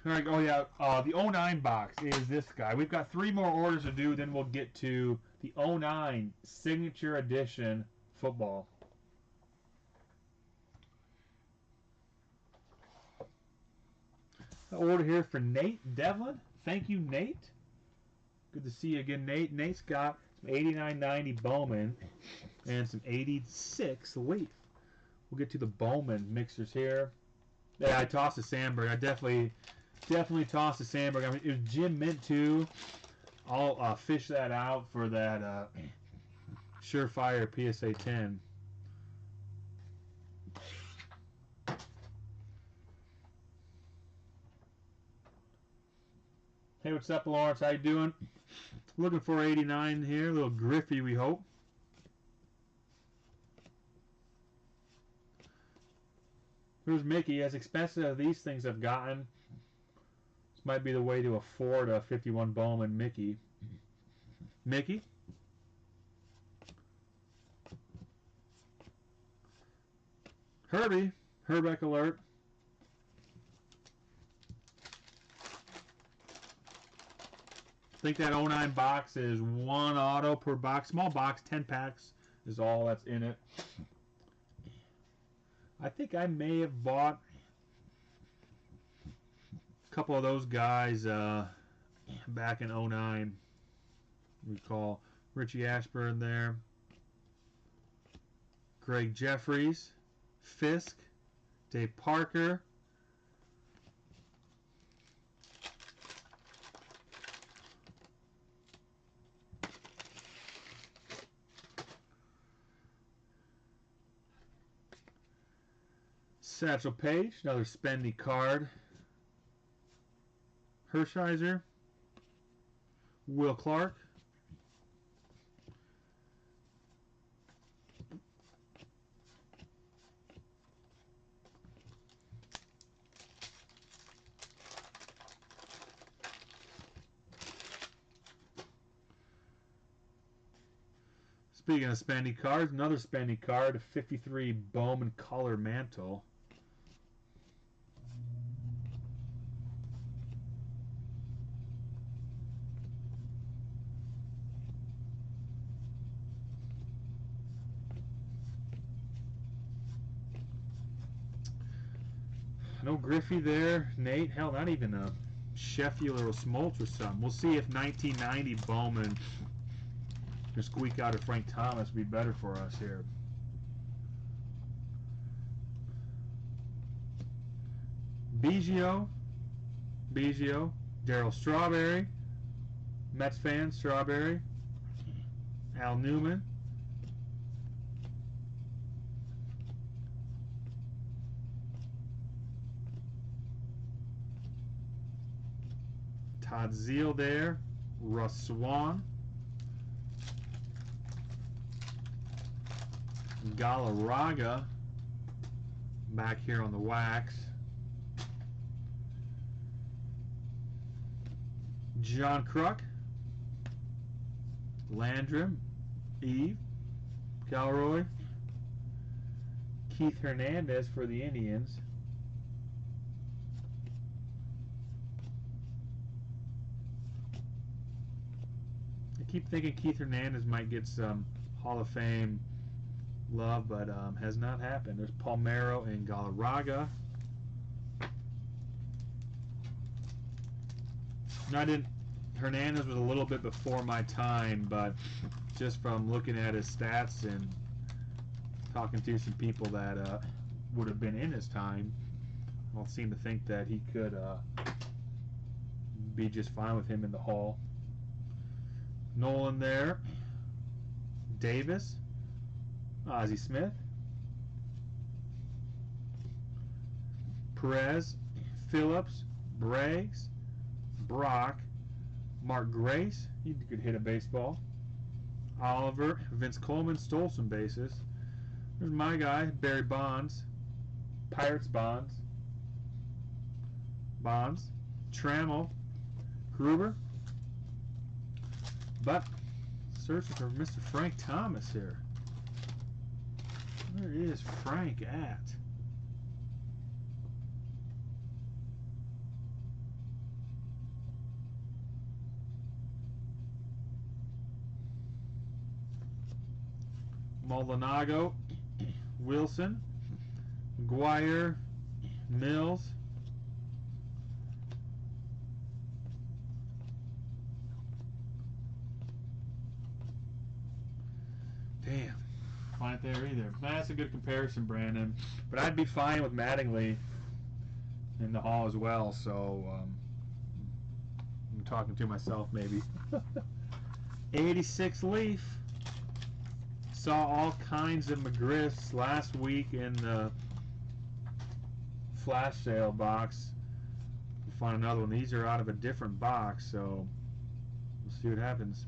A: All right, oh yeah, the 09 box is this guy. We've got 3 more orders to do, then we'll get to the 09 Signature Edition football. An order here for Nate Devlin. Thank you, Nate. Good to see you again, Nate. Nate's got some 89-90 Bowman and some 86 Leaf. We'll get to the Bowman mixers here. Yeah, I tossed a Sandberg. I definitely tossed a Sandberg. I mean, it was Jim Mint too. I'll fish that out for that Surefire PSA 10. Hey, what's up, Lawrence? How you doing? Looking for 89 here. A little Griffey, we hope. Here's Mickey. As expensive as these things have gotten, this might be the way to afford a 51 Bowman Mickey. Mickey? Herbie. Herbeck alert. I think that 09 box is 1 auto per box. Small box, 10 packs is all that's in it. I think I may have bought a couple of those guys back in 09. Recall Richie Ashburn there. Greg Jeffries. Fisk. Dave Parker. Satchel Paige, another spendy card. Hershiser. Will Clark. Speaking of spendy cards, another spendy card, a 53 Bowman Color Mantle. No Griffey there, Nate. Hell, not even a Sheffield or a Smoltz or something. We'll see if 1990 Bowman can squeak out a Frank Thomas would be better for us here. Biggio, Darryl Strawberry, Mets fan, Strawberry, Al Newman, Todd Zeile there, Russ Swan, Galarraga back here on the wax, John Kruk, Landrum, Eve, Calroy, Keith Hernandez for the Indians, I keep thinking Keith Hernandez might get some Hall of Fame love, but has not happened. There's Palmeiro and Galarraga. Hernandez was a little bit before my time, but just from looking at his stats and talking to some people that would have been in his time, I don't seem to think that he could be just fine with him in the Hall. Nolan there, Davis, Ozzie Smith, Perez, Phillips, Braggs, Brock, Mark Grace, he could hit a baseball, Oliver, Vince Coleman stole some bases. There's my guy, Barry Bonds, Pirates Bonds, Trammell, Gruber, but searching for Mr. Frank Thomas here. Where is Frank at? Maldonado, Wilson, McGuire, Mills, damn, find it there either. That's a good comparison, Brandon. But I'd be fine with Mattingly in the Hall as well. So I'm talking to myself maybe. 86 Leaf. Saw all kinds of McGriffs last week in the flash sale box. We'll find another one. These are out of a different box, so we'll see what happens.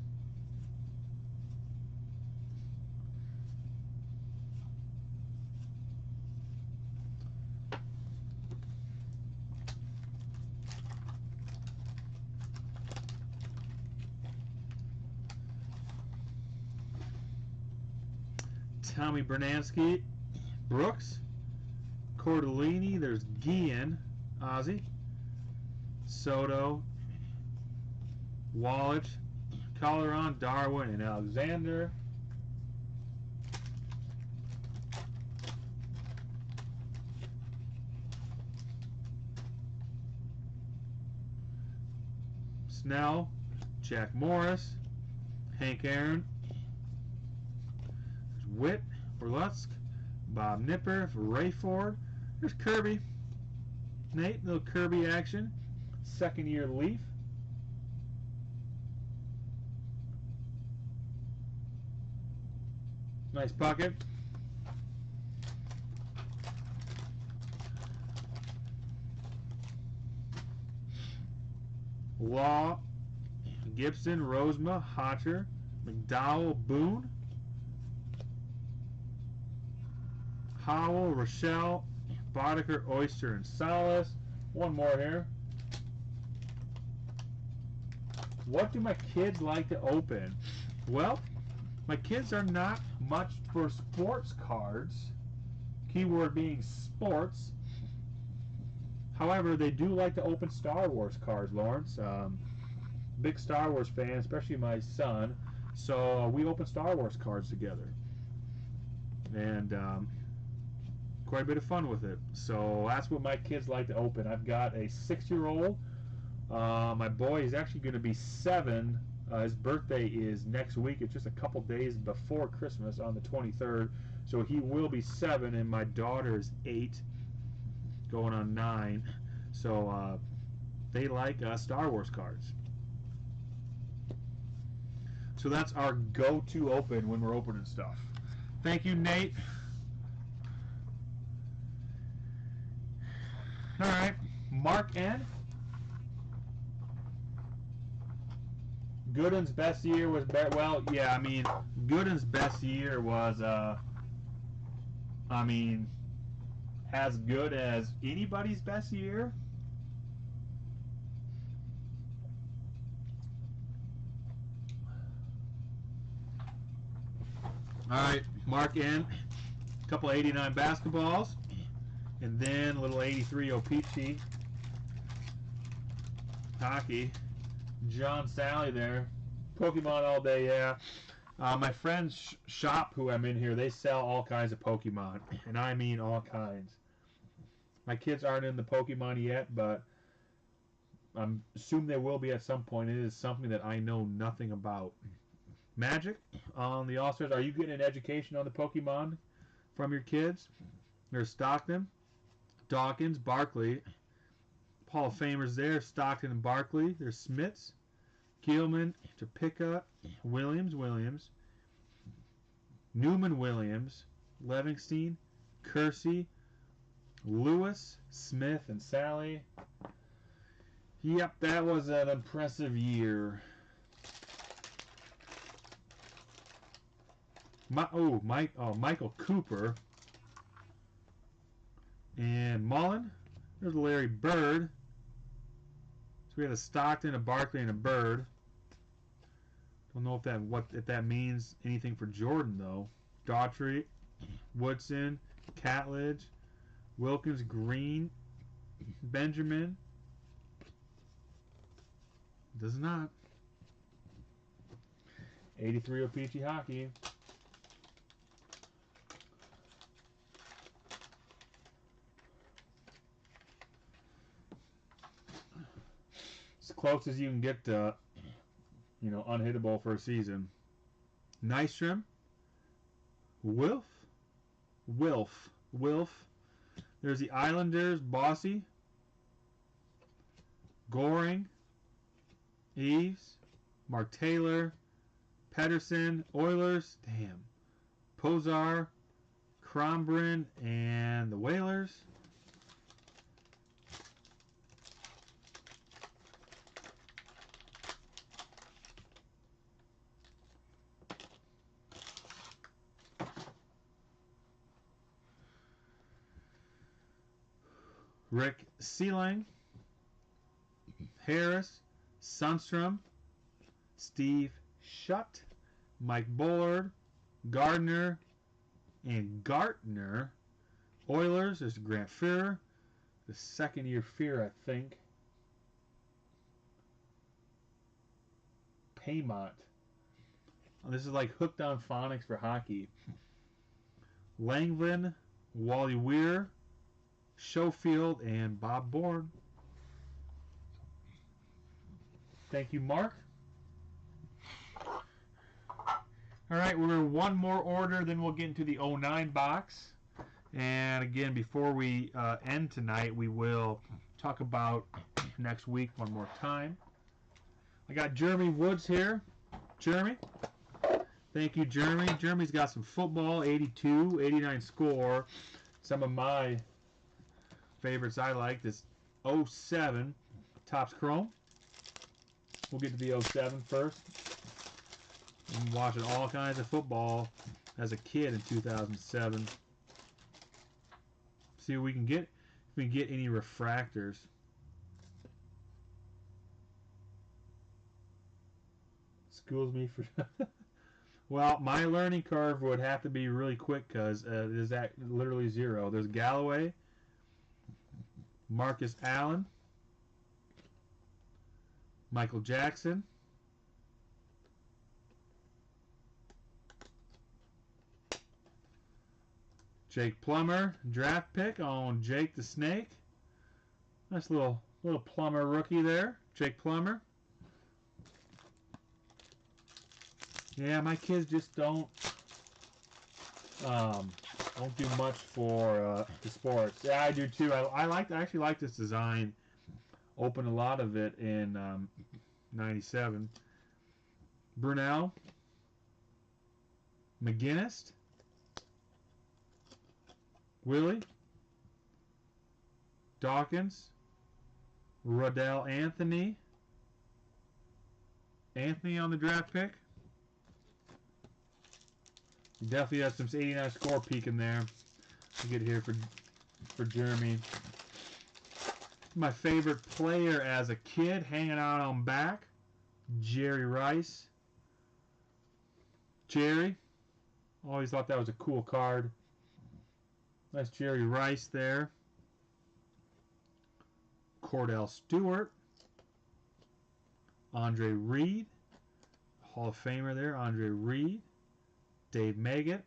A: Tommy Bernansky, Brooks, Cordellini, there's Guillen, Ozzie, Soto, Wallach, Calderon, Darwin, and Alexander. Snell, Jack Morris, Hank Aaron, Witt, Orlusk, Bob Nipper, Ray Ford. There's Kirby. Nate, little Kirby action. Second year Leaf. Nice bucket. Law, Gibson, Rosema, Hotcher, McDowell, Boone, Howell, Rochelle, Boddicker, Oyster, and Salas. One more here. What do my kids like to open? Well, My kids are not much for sports cards. Keyword being sports. However, they do like to open Star Wars cards, Lawrence. Big Star Wars fan, especially my son. So we open Star Wars cards together. And quite a bit of fun with it. So that's what my kids like to open. I've got a 6-year-old. My boy is actually going to be 7. His birthday is next week. It's just a couple days before Christmas on the 23rd. So he will be 7, and my daughter is 8, going on 9. So they like Star Wars cards. So that's our go-to open when we're opening stuff. Thank you, Nate. All right, Mark N. Gooden's best year was well, yeah. I mean, Gooden's best year was, I mean, as good as anybody's best year. All right, Mark N. A couple 89 basketballs, and then a little 83 O-Pee-Chee hockey. John Sally there. Pokemon all day, yeah. My friend's shop who I'm in here, they sell all kinds of Pokemon, and I mean all kinds. My kids aren't in the Pokemon yet, but I'm assuming they will be at some point. It is something that I know nothing about. Magic on the All-Stars. Are you getting an education on the Pokemon from your kids? There's Stockton, Dawkins, Barkley. Hall of Famers there, Stockton and Barkley. There's Smits, Keelman, Topeka, Williams, Newman Williams, Livingston, Kersey, Lewis, Smith, and Sally. Yep, that was an impressive year. Michael Cooper and Mullen. There's Larry Bird. So we had a Stockton, a Barkley, and a Bird. Don't know if that means anything for Jordan though. Daughtry, Woodson, Catledge, Wilkins, Green, Benjamin. Does not. 83 O-Pee-Chee hockey. As close as you can get to, unhittable for a season. Nystrom, Wilf. There's the Islanders, Bossy, Goring, Eves, Mark Taylor, Pedersen, Oilers, Pozar, Crombrin, and the Whalers. Rick Seeling, Harris, Sundstrom, Steve Shutt, Mike Bullard, Gardner, and Gartner. Oilers, there's Grant Fuhrer, the second-year Fuhrer, I think. Paymont. Oh, this is like hooked on phonics for hockey. Langland, Wally Weir, Schofield, and Bob Bourne. Thank you, Mark. All right, we're one more order, then we'll get into the 09 box. And again, before we end tonight, we will talk about next week one more time. I got Jeremy Woods here. Jeremy. Thank you, Jeremy. Jeremy's got some football, 82, 89 score. Some of my favorites I like, this 07 Topps Chrome. We'll get to the 07 first. I'm watching all kinds of football as a kid in 2007. See what we can get. If we can get any refractors. Schools me for Well, my learning curve would have to be really quick because it is at literally 0. There's Galloway, Marcus Allen, Michael Jackson, Jake Plummer, draft pick on Jake the Snake. Nice little Plummer rookie there, Jake Plummer. Yeah, my kids just don't do much for the sports. Yeah, I do too. I actually like this design. Opened a lot of it in '97. Brunell, McGinnis, Willie, Dawkins, Rodell Anthony on the draft pick. You definitely has some 89 score peeking there. To get here for Jeremy. My favorite player as a kid, hanging out on back, Jerry Rice. Jerry, always thought that was a cool card. Nice Jerry Rice there. Cordell Stewart. Andre Reed, Hall of Famer there, Andre Reed. Dave Maggott.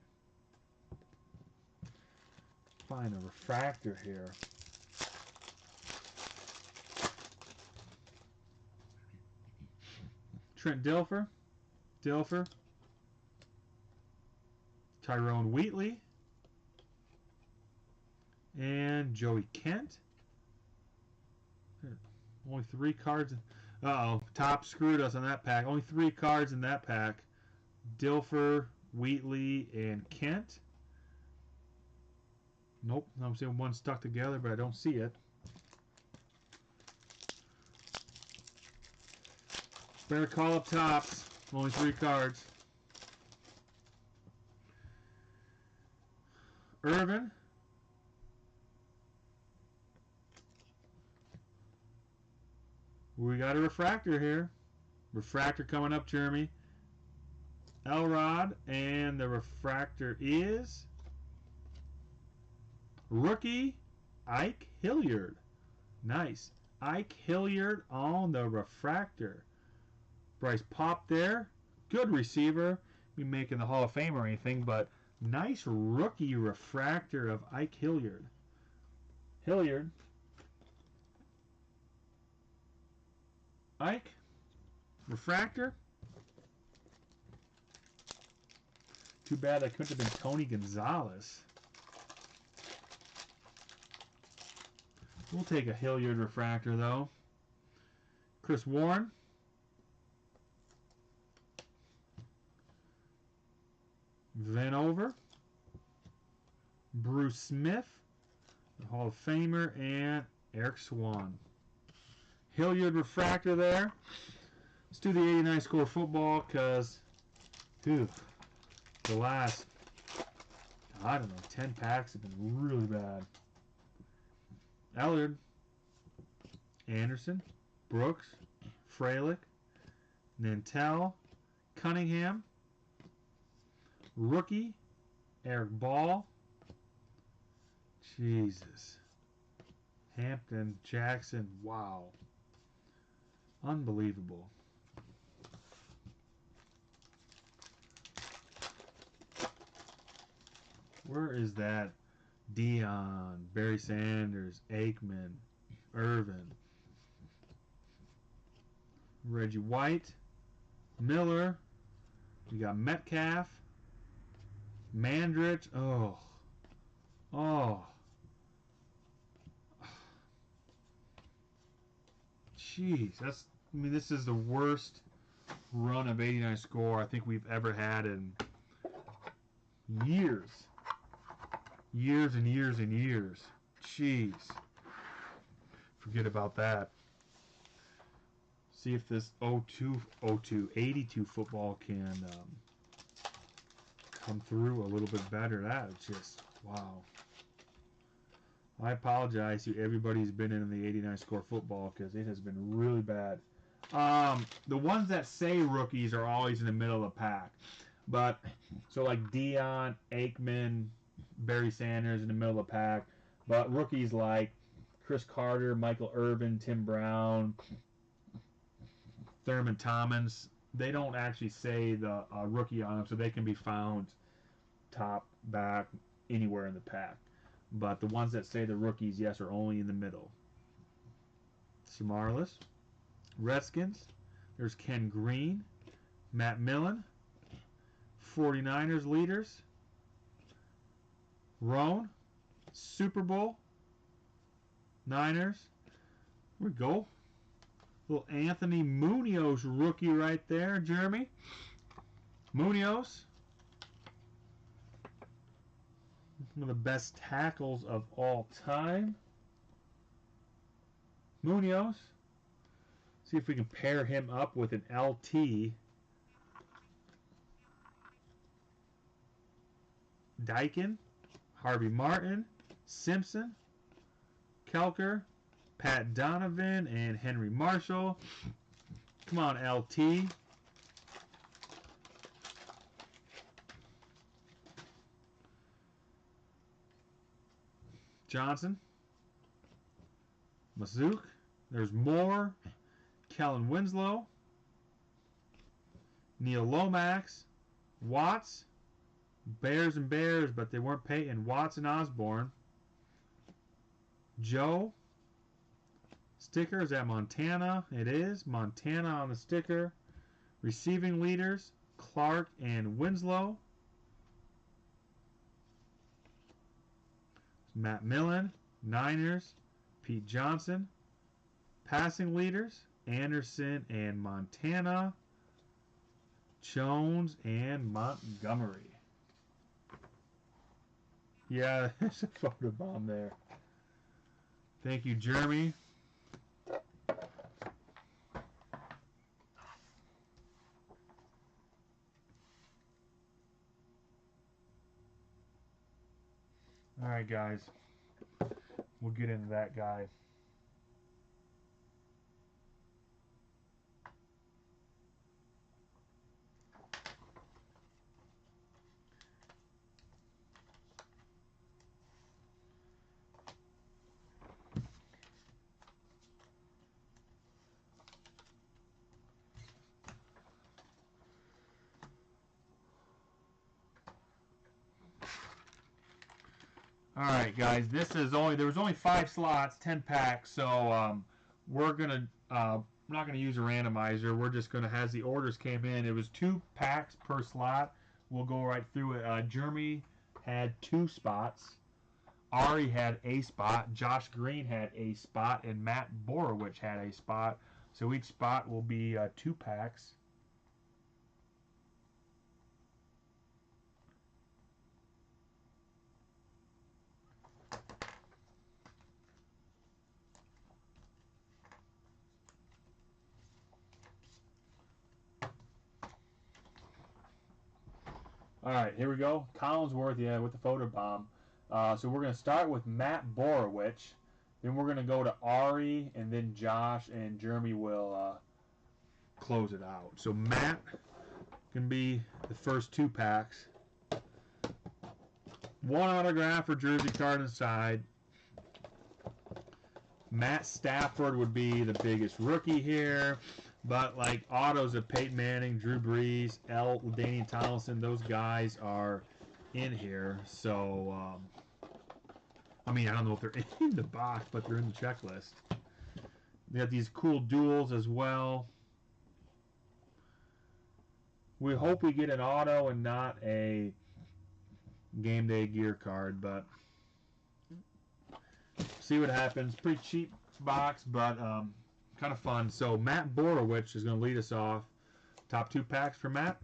A: Find a refractor here. Trent Dilfer. Tyrone Wheatley. And Joey Kent. Only 3 cards. Uh-oh. Top screwed us on that pack. Only 3 cards in that pack. Dilfer, Wheatley, and Kent. Nope. I'm seeing one stuck together, but I don't see it. Better call up tops. Only 3 cards. Irvin. We got a refractor here. Refractor coming up, Jeremy. Elrod, and the refractor is rookie Ike Hilliard. Nice. Ike Hilliard on the refractor. Bryce Pop there. Good receiver. Be making the Hall of Fame or anything, but nice rookie refractor of Ike Hilliard. Ike. Refractor. Too bad that couldn't have been Tony Gonzalez. We'll take a Hilliard refractor, though. Chris Warren. Vanover. Bruce Smith, the Hall of Famer, and Eric Swan. Hilliard refractor there. Let's do the 89 score football because, dude, the last, I don't know, 10 packs have been really bad. Ellard, Anderson, Brooks, Freilich, Nantel, Cunningham, rookie, Eric Ball, Jesus, Hampton, Jackson, wow, unbelievable. Where is that? Dion, Barry Sanders, Aikman, Irvin, Reggie White, Miller. We got Metcalf, Mandrich. Oh. Jeez, this is the worst run of 89 score I think we've ever had in years. Years and years and years. Jeez. Forget about that. See if this 82 football can come through a little bit better. That is just, wow. I apologize to everybody who's been in the 89 score football because it has been really bad. The ones that say rookies are always in the middle of the pack. But so like Dion, Aikman, Barry Sanders in the middle of the pack. But rookies like Chris Carter, Michael Irvin, Tim Brown, Thurman Thomas, they don't actually say the rookie on them, so they can be found top, back, anywhere in the pack. But the ones that say the rookies, yes, are only in the middle. Samarlis, Redskins, there's Ken Green, Matt Millen, 49ers leaders, Roan, Super Bowl, Niners. Here we go. Little Anthony Munoz rookie right there, Jeremy. Munoz, one of the best tackles of all time. Munoz. See if we can pair him up with an LT. Dykin, Harvey Martin, Simpson, Kelker, Pat Donovan, and Henry Marshall. Come on, LT. Johnson, Mazook. There's Moore, Kellen Winslow, Neil Lomax, Watts, Bears and Bears, but they weren't Peyton, Watts and Osborne. Joe, sticker, is that Montana? It is. Montana on the sticker. Receiving leaders, Clark and Winslow. Matt Millen, Niners, Pete Johnson. Passing leaders, Anderson and Montana. Jones and Montgomery. Yeah, there's a photo bomb there. Thank you, Jeremy. All right, guys. We'll get into that guy. All right, guys. There was only 5 slots, 10 packs. So we're gonna not gonna use a randomizer. We're just gonna, as the orders came in, it was 2 packs per slot. We'll go right through it. Jeremy had 2 spots. Ari had a spot. Josh Green had a spot, and Matt Borowich had a spot. So each spot will be 2 packs. All right, here we go. Collinsworth, yeah, with the photo bomb. So we're going to start with Matt Borowich. Then we're going to go to Ari, and then Josh, and Jeremy will close it out. So Matt can be the first 2 packs. 1 autograph or jersey card inside. Matt Stafford would be the biggest rookie here. But like autos of Peyton Manning, Drew Brees, LaDainian Tomlinson, those guys are in here. So, I mean, I don't know if they're in the box, but they're in the checklist. They got these cool duels as well. We hope we get an auto and not a game day gear card, but see what happens. Pretty cheap box, but kind of fun. So Matt Borowich is going to lead us off. Top 2 packs for Matt.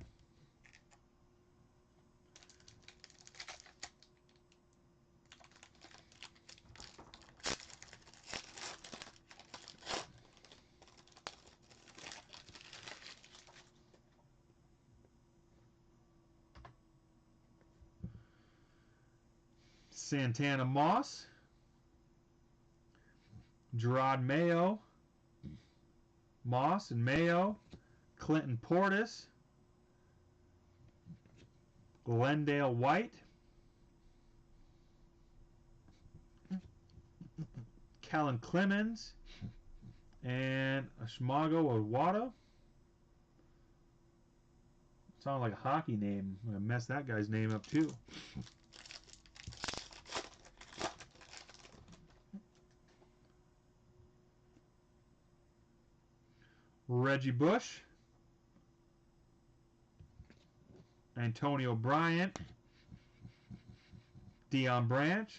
A: Santana Moss, Gerard Mayo, Moss and Mayo, Clinton Portis, Glendale White, Kellen Clemens, and Ashmago Owado. Sounds like a hockey name. I'm going to mess that guy's name up too. Reggie Bush, Antonio Bryant, Deion Branch,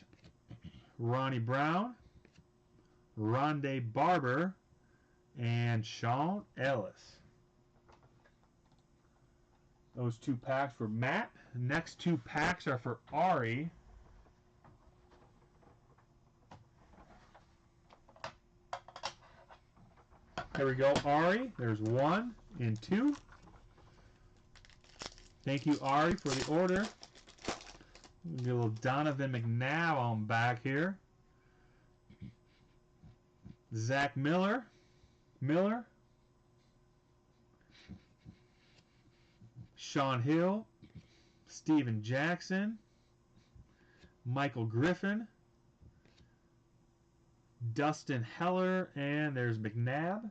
A: Ronnie Brown, Rondé Barber, and Sean Ellis. Those 2 packs for Matt. The next 2 packs are for Ari. There we go, Ari. There's 1 and 2. Thank you, Ari, for the order. Get a little Donovan McNabb on back here. Zach Miller. Sean Hill. Steven Jackson. Michael Griffin. Dustin Heller. And there's McNabb.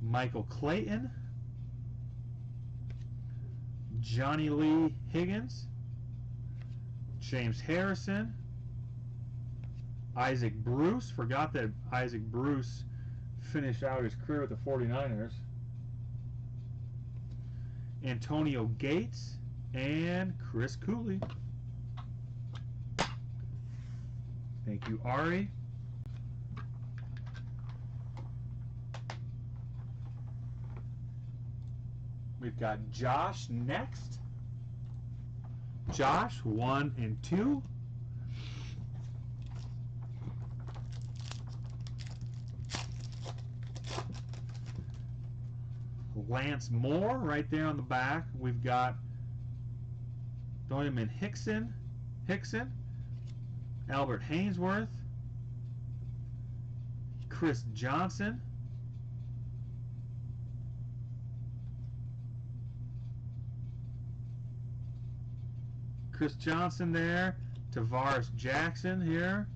A: Michael Clayton, Johnny Lee Higgins, James Harrison, Isaac Bruce. Forgot that Isaac Bruce finished out his career with the 49ers. Antonio Gates and Chris Cooley. Thank you, Ari. We've got Josh next. Josh, 1 and 2. Lance Moore right there on the back. We've got Doyman Hickson, Albert Hainsworth, Chris Johnson, there, Tavares Jackson here,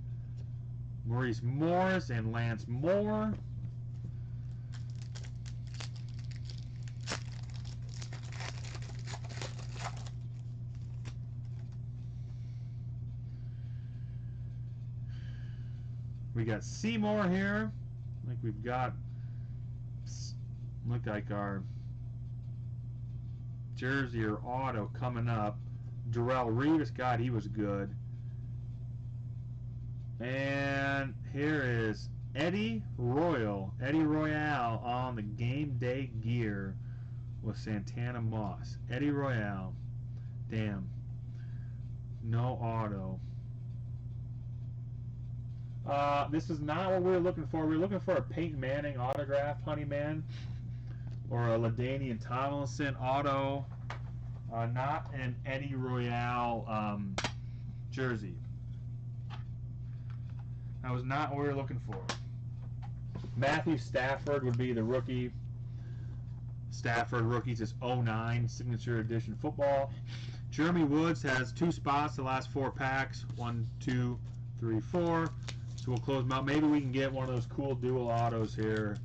A: Maurice Morris and Lance Moore. We got Seymour here. I think we've got, look like our jersey or auto coming up. Darrelle Revis, God, he was good. And here is Eddie Royale on the game day gear with Santana Moss. Eddie Royale. Damn. No auto. This is not what we were looking for. We were looking for a Peyton Manning autograph, Honeyman, or a LaDainian Tomlinson auto. Not an Eddie Royale jersey. That was not what we were looking for. Matthew Stafford would be the rookie. Stafford rookies is 09 signature edition football. Jeremy Woods has 2 spots the last 4 packs. 1, 2, 3, 4. So we'll close them out. Maybe we can get one of those cool dual autos here.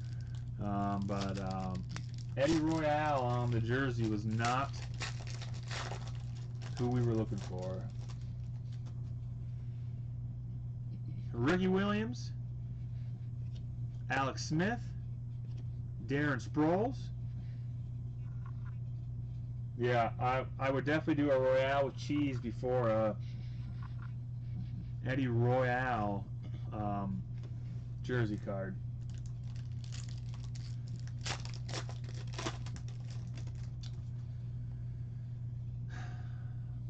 A: Eddie Royale on the jersey was not who we were looking for. Ricky Williams, Alex Smith, Darren Sproles. Yeah, I would definitely do a Royale with cheese before Eddie Royale jersey card.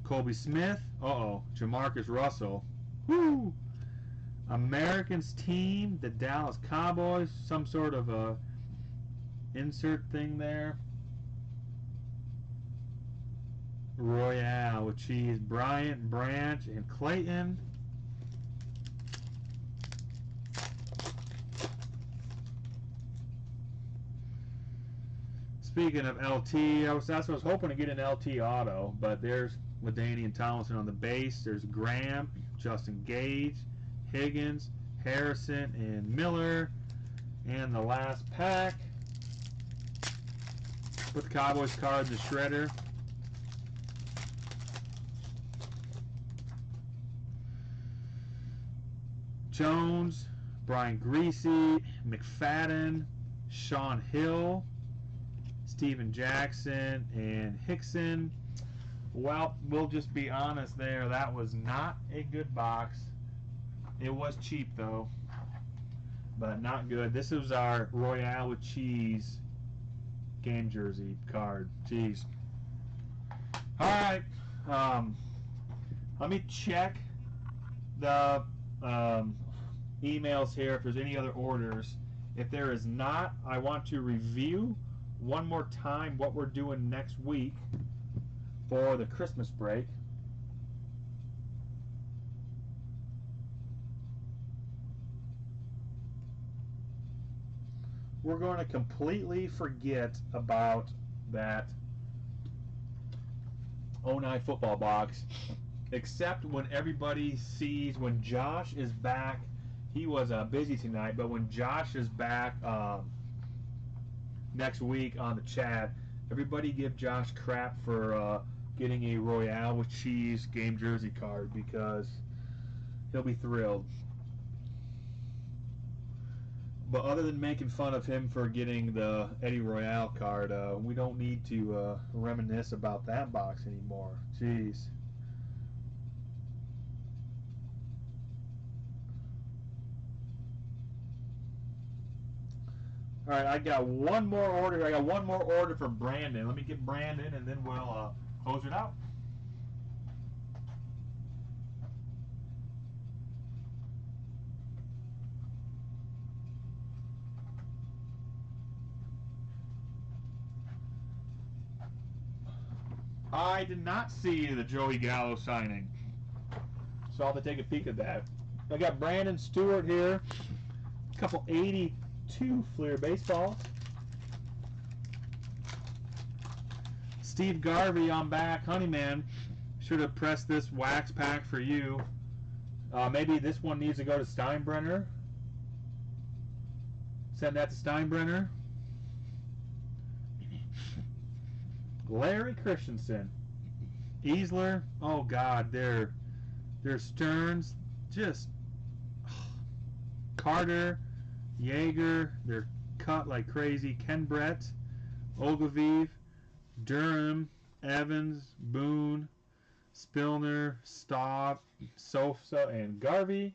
A: Colby Smith. Jamarcus Russell. Woo! Americans team, the Dallas Cowboys. Some sort of a insert thing there. Royale with cheese. Bryant, Branch, and Clayton. Speaking of LT, that's what I was hoping to get an LT auto, but there's LaDainian Tomlinson on the base. There's Graham, Justin Gage, Higgins, Harrison, and Miller. And the last pack with the Cowboys card, the Shredder. Jones, Brian Greasy, McFadden, Sean Hill, Steven Jackson, and Hickson. Well, we'll just be honest there. That was not a good box. It was cheap, though, but not good. This was our Royale with cheese game jersey card. Jeez. All right. Let me check the emails here if there's any other orders. If there is not, I want to review one more time what we're doing next week for the Christmas break. We're going to completely forget about that 09 football box, except when everybody sees when Josh is back. He was busy tonight, but when Josh is back next week on the chat, everybody give Josh crap for getting a Royale with cheese game jersey card, because he'll be thrilled. But other than making fun of him for getting the Eddie Royale card, we don't need to reminisce about that box anymore. Jeez. All right, I got one more order. I got one more order for Brandon. Let me get Brandon, and then we'll close it out. I did not see the Joey Gallo signing, so I'll have to take a peek at that. I got Brandon Stewart here, a couple 82 Fleer baseballs. Steve Garvey on back. Honeyman, should have pressed this wax pack for you. Maybe this one needs to go to Steinbrenner. Send that to Steinbrenner. Larry Christensen, Easler. Oh God, their Stearns, just Carter, Yeager. They're cut like crazy. Ken Brett, Ogaviv, Durham, Evans, Boone, Spilner, Staub, Sosa, and Garvey.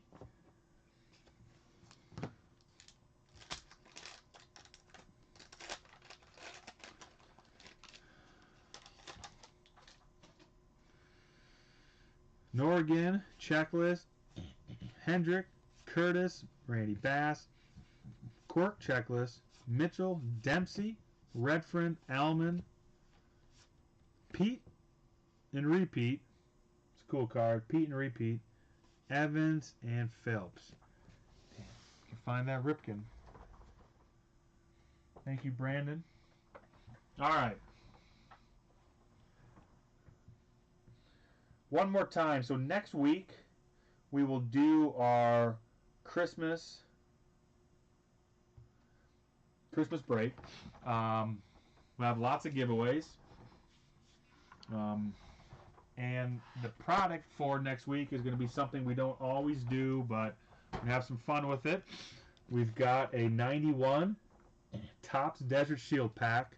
A: Norgan, checklist. Hendrick, Curtis, Randy Bass. Quirk checklist. Mitchell, Dempsey, Redfern, Allman, Pete and Repeat. It's a cool card. Pete and Repeat. Evans and Phelps. Damn, you can find that Ripken. Thank you, Brandon. All right. One more time. So next week we will do our Christmas break. We'll have lots of giveaways. And the product for next week is going to be something we don't always do, but we have some fun with it. We've got a 91 Topps Desert Shield pack,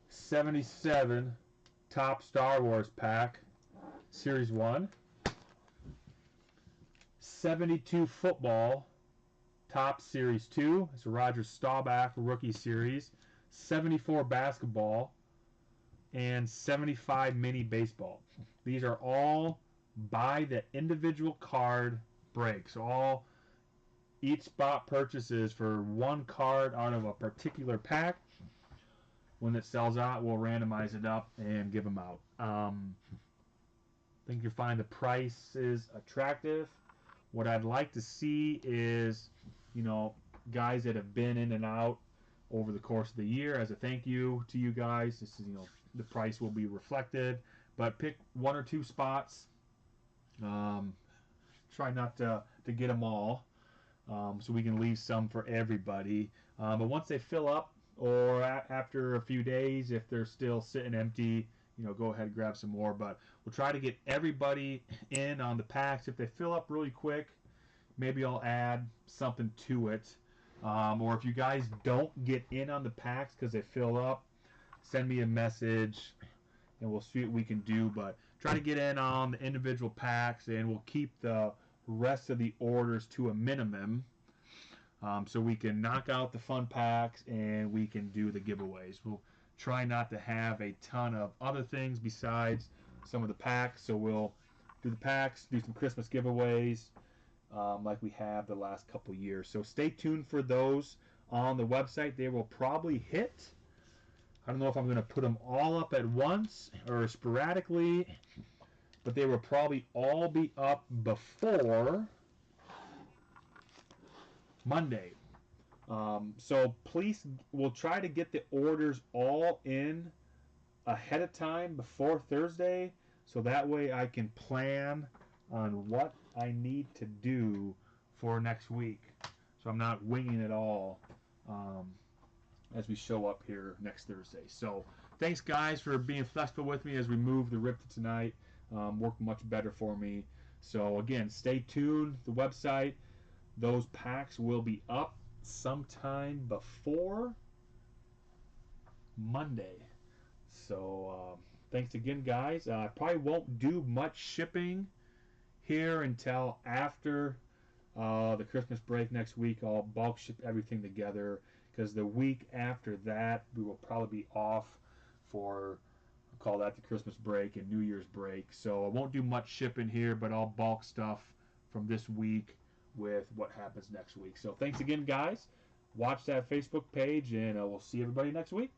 A: 77 Topps Star Wars pack, Series 1, 72 Football Topps Series 2, it's a Roger Staubach Rookie Series, 74 Basketball, and 75 Mini Baseball. These are all by the individual card break. So each spot purchases for one card out of a particular pack. when it sells out, we'll randomize it up and give them out. I think you find the price is attractive. What I'd like to see is, guys that have been in and out over the course of the year. As a thank you to you guys, this is, the price will be reflected. But pick one or two spots. Try not to get them all, so we can leave some for everybody. But once they fill up, or after a few days, if they're still sitting empty, go ahead and grab some more. But we'll try to get everybody in on the packs. If they fill up really quick, maybe I'll add something to it. Or if you guys don't get in on the packs because they fill up, send me a message and we'll see what we can do. But try to get in on the individual packs, and we'll keep the rest of the orders to a minimum, so we can knock out the fun packs and we can do the giveaways. We'll try not to have a ton of other things besides some of the packs, so we'll do the packs, do some Christmas giveaways, like we have the last couple years. So stay tuned for those on the website. They will probably hit. I don't know if I'm going to put them all up at once or sporadically, but they will probably all be up before Monday. So please, we'll try to get the orders all in ahead of time before Thursday, so that way I can plan on what I need to do for next week, so I'm not winging it all as we show up here next Thursday. So thanks guys for being flexible with me as we move the RIP to tonight. Worked much better for me. So again, stay tuned. The website, those packs will be up sometime before Monday. So thanks again guys. I probably won't do much shipping here until after the Christmas break next week. I'll bulk ship everything together, because the week after that we will probably be off for, I'll call that the Christmas break and New Year's break. So I won't do much shipping here, but I'll bulk stuff from this week with what happens next week. So thanks again guys. Watch that Facebook page, and we'll see everybody next week.